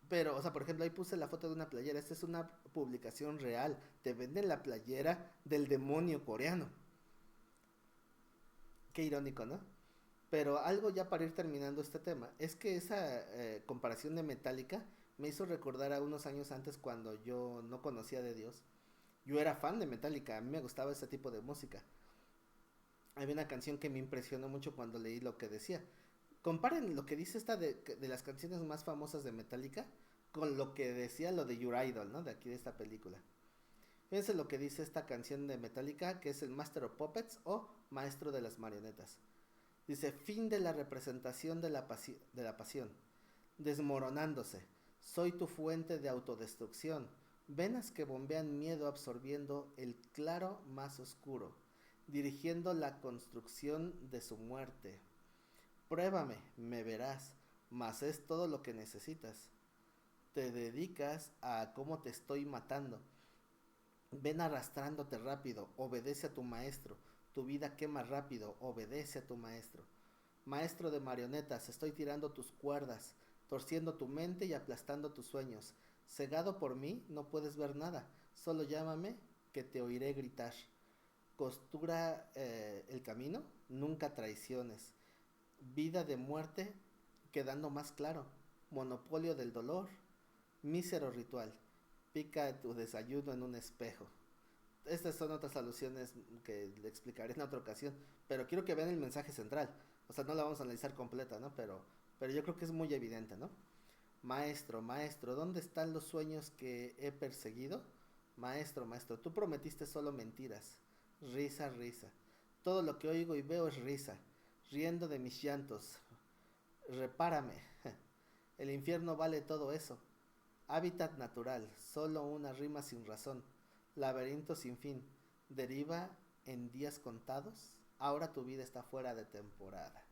Pero, o sea, por ejemplo, ahí puse la foto de una playera. Esta es una publicación real. Te venden la playera del demonio coreano. Qué irónico, ¿no? Pero algo, ya para ir terminando este tema, es que esa comparación de Metallica me hizo recordar a unos años antes, cuando yo no conocía de Dios. Yo era fan de Metallica, a mí me gustaba ese tipo de música. Había una canción que me impresionó mucho cuando leí lo que decía. Comparen lo que dice esta de las canciones más famosas de Metallica con lo que decía lo de Your Idol, ¿no? De aquí de esta película. Fíjense lo que dice esta canción de Metallica, que es el Master of Puppets o Maestro de las Marionetas. Dice, fin de la representación de la pasión, desmoronándose. Soy tu fuente de autodestrucción. Venas que bombean miedo absorbiendo el claro más oscuro, dirigiendo la construcción de su muerte. Pruébame, me verás, mas es todo lo que necesitas. Te dedicas a cómo te estoy matando. Ven arrastrándote rápido, obedece a tu maestro. Tu vida quema rápido, obedece a tu maestro. Maestro de marionetas, estoy tirando tus cuerdas, torciendo tu mente y aplastando tus sueños. Cegado por mí, no puedes ver nada. Solo llámame, que te oiré gritar. Costura el camino, nunca traiciones. Vida de muerte, quedando más claro. Monopolio del dolor, mísero ritual. Pica tu desayuno en un espejo. Estas son otras alusiones que le explicaré en otra ocasión, pero quiero que vean el mensaje central. O sea, no la vamos a analizar completa, ¿no? Pero yo creo que es muy evidente, ¿no? Maestro, maestro, ¿dónde están los sueños que he perseguido? Maestro, maestro, tú prometiste solo mentiras. Risa, risa. Todo lo que oigo y veo es risa, riendo de mis llantos. Repárame. El infierno vale todo eso. Hábitat natural, solo una rima sin razón. Laberinto sin fin. Deriva en días contados. Ahora tu vida está fuera de temporada.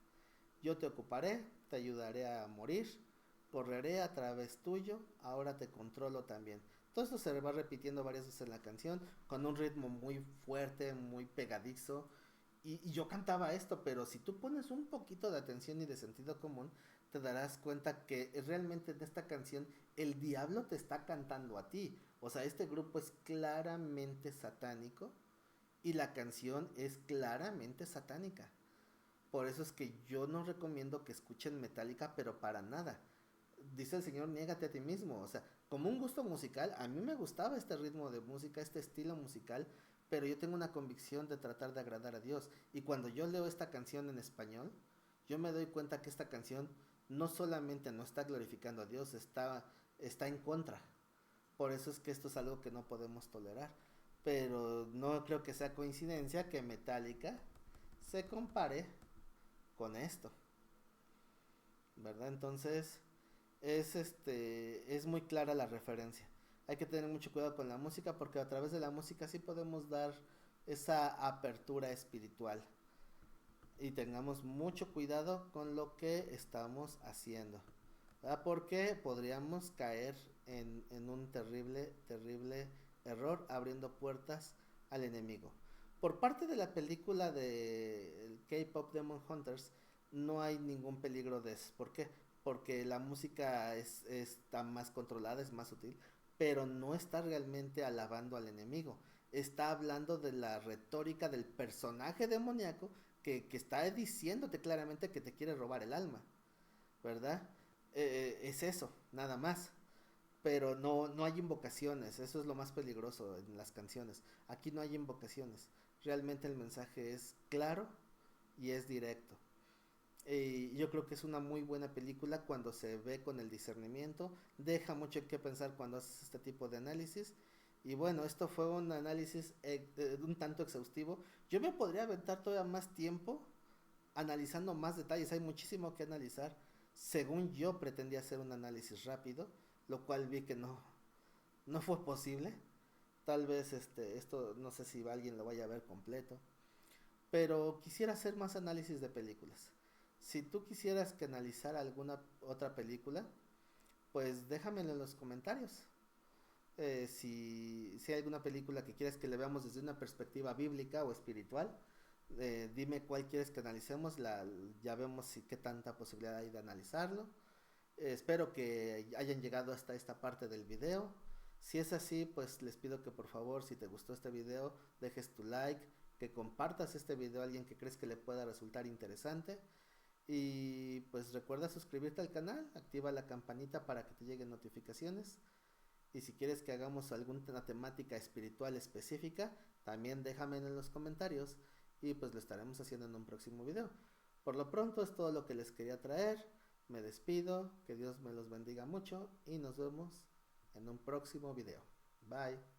Yo te ocuparé, te ayudaré a morir. Correré a través tuyo, ahora te controlo también. Todo esto se va repitiendo varias veces en la canción, con un ritmo muy fuerte, muy pegadizo. Y yo cantaba esto, pero si tú pones un poquito de atención y de sentido común, te darás cuenta que realmente en esta canción el diablo te está cantando a ti. O sea, este grupo es claramente satánico y la canción es claramente satánica. Por eso es que yo no recomiendo que escuchen Metallica, pero para nada. Dice el señor, niégate a ti mismo. O sea, como un gusto musical, a mí me gustaba este ritmo de música, este estilo musical, pero yo tengo una convicción de tratar de agradar a Dios. Y cuando yo leo esta canción en español, yo me doy cuenta que esta canción no solamente no está glorificando a Dios, está en contra. Por eso es que esto es algo que no podemos tolerar. Pero no creo que sea coincidencia que Metallica se compare con esto, ¿verdad? Entonces es muy clara la referencia. Hay que tener mucho cuidado con la música porque a través de la música sí podemos dar esa apertura espiritual y tengamos mucho cuidado con lo que estamos haciendo, ¿verdad? Porque podríamos caer en un terrible, terrible error abriendo puertas al enemigo. Por parte de la película de K-Pop Demon Hunters no hay ningún peligro de eso. ¿Por qué? Porque la música está más controlada, es más sutil, pero no está realmente alabando al enemigo. Está hablando de la retórica del personaje demoníaco que está diciéndote claramente que te quiere robar el alma, ¿verdad? Es eso, nada más. Pero no hay invocaciones, eso es lo más peligroso en las canciones. Aquí no hay invocaciones. Realmente el mensaje es claro y es directo. Yo creo que es una muy buena película cuando se ve con el discernimiento. Deja mucho que pensar cuando haces este tipo de análisis. Y bueno, esto fue un análisis un tanto exhaustivo. Yo me podría aventar todavía más tiempo analizando más detalles. Hay muchísimo que analizar. Según yo pretendía hacer un análisis rápido, lo cual vi que no fue posible. Tal vez esto no sé si alguien lo vaya a ver completo. Pero quisiera hacer más análisis de películas. Si tú quisieras que analizara alguna otra película, pues déjamelo en los comentarios. Si hay alguna película que quieres que le veamos desde una perspectiva bíblica o espiritual, dime cuál quieres que analicemos. Ya vemos si qué tanta posibilidad hay de analizarlo. Espero que hayan llegado hasta esta parte del video. Si es así, pues les pido que por favor, si te gustó este video, dejes tu like, que compartas este video a alguien que crees que le pueda resultar interesante. Y pues recuerda suscribirte al canal, activa la campanita para que te lleguen notificaciones. Y si quieres que hagamos alguna temática espiritual específica, también déjame en los comentarios y pues lo estaremos haciendo en un próximo video. Por lo pronto es todo lo que les quería traer. Me despido, que Dios me los bendiga mucho y nos vemos en un próximo video. Bye.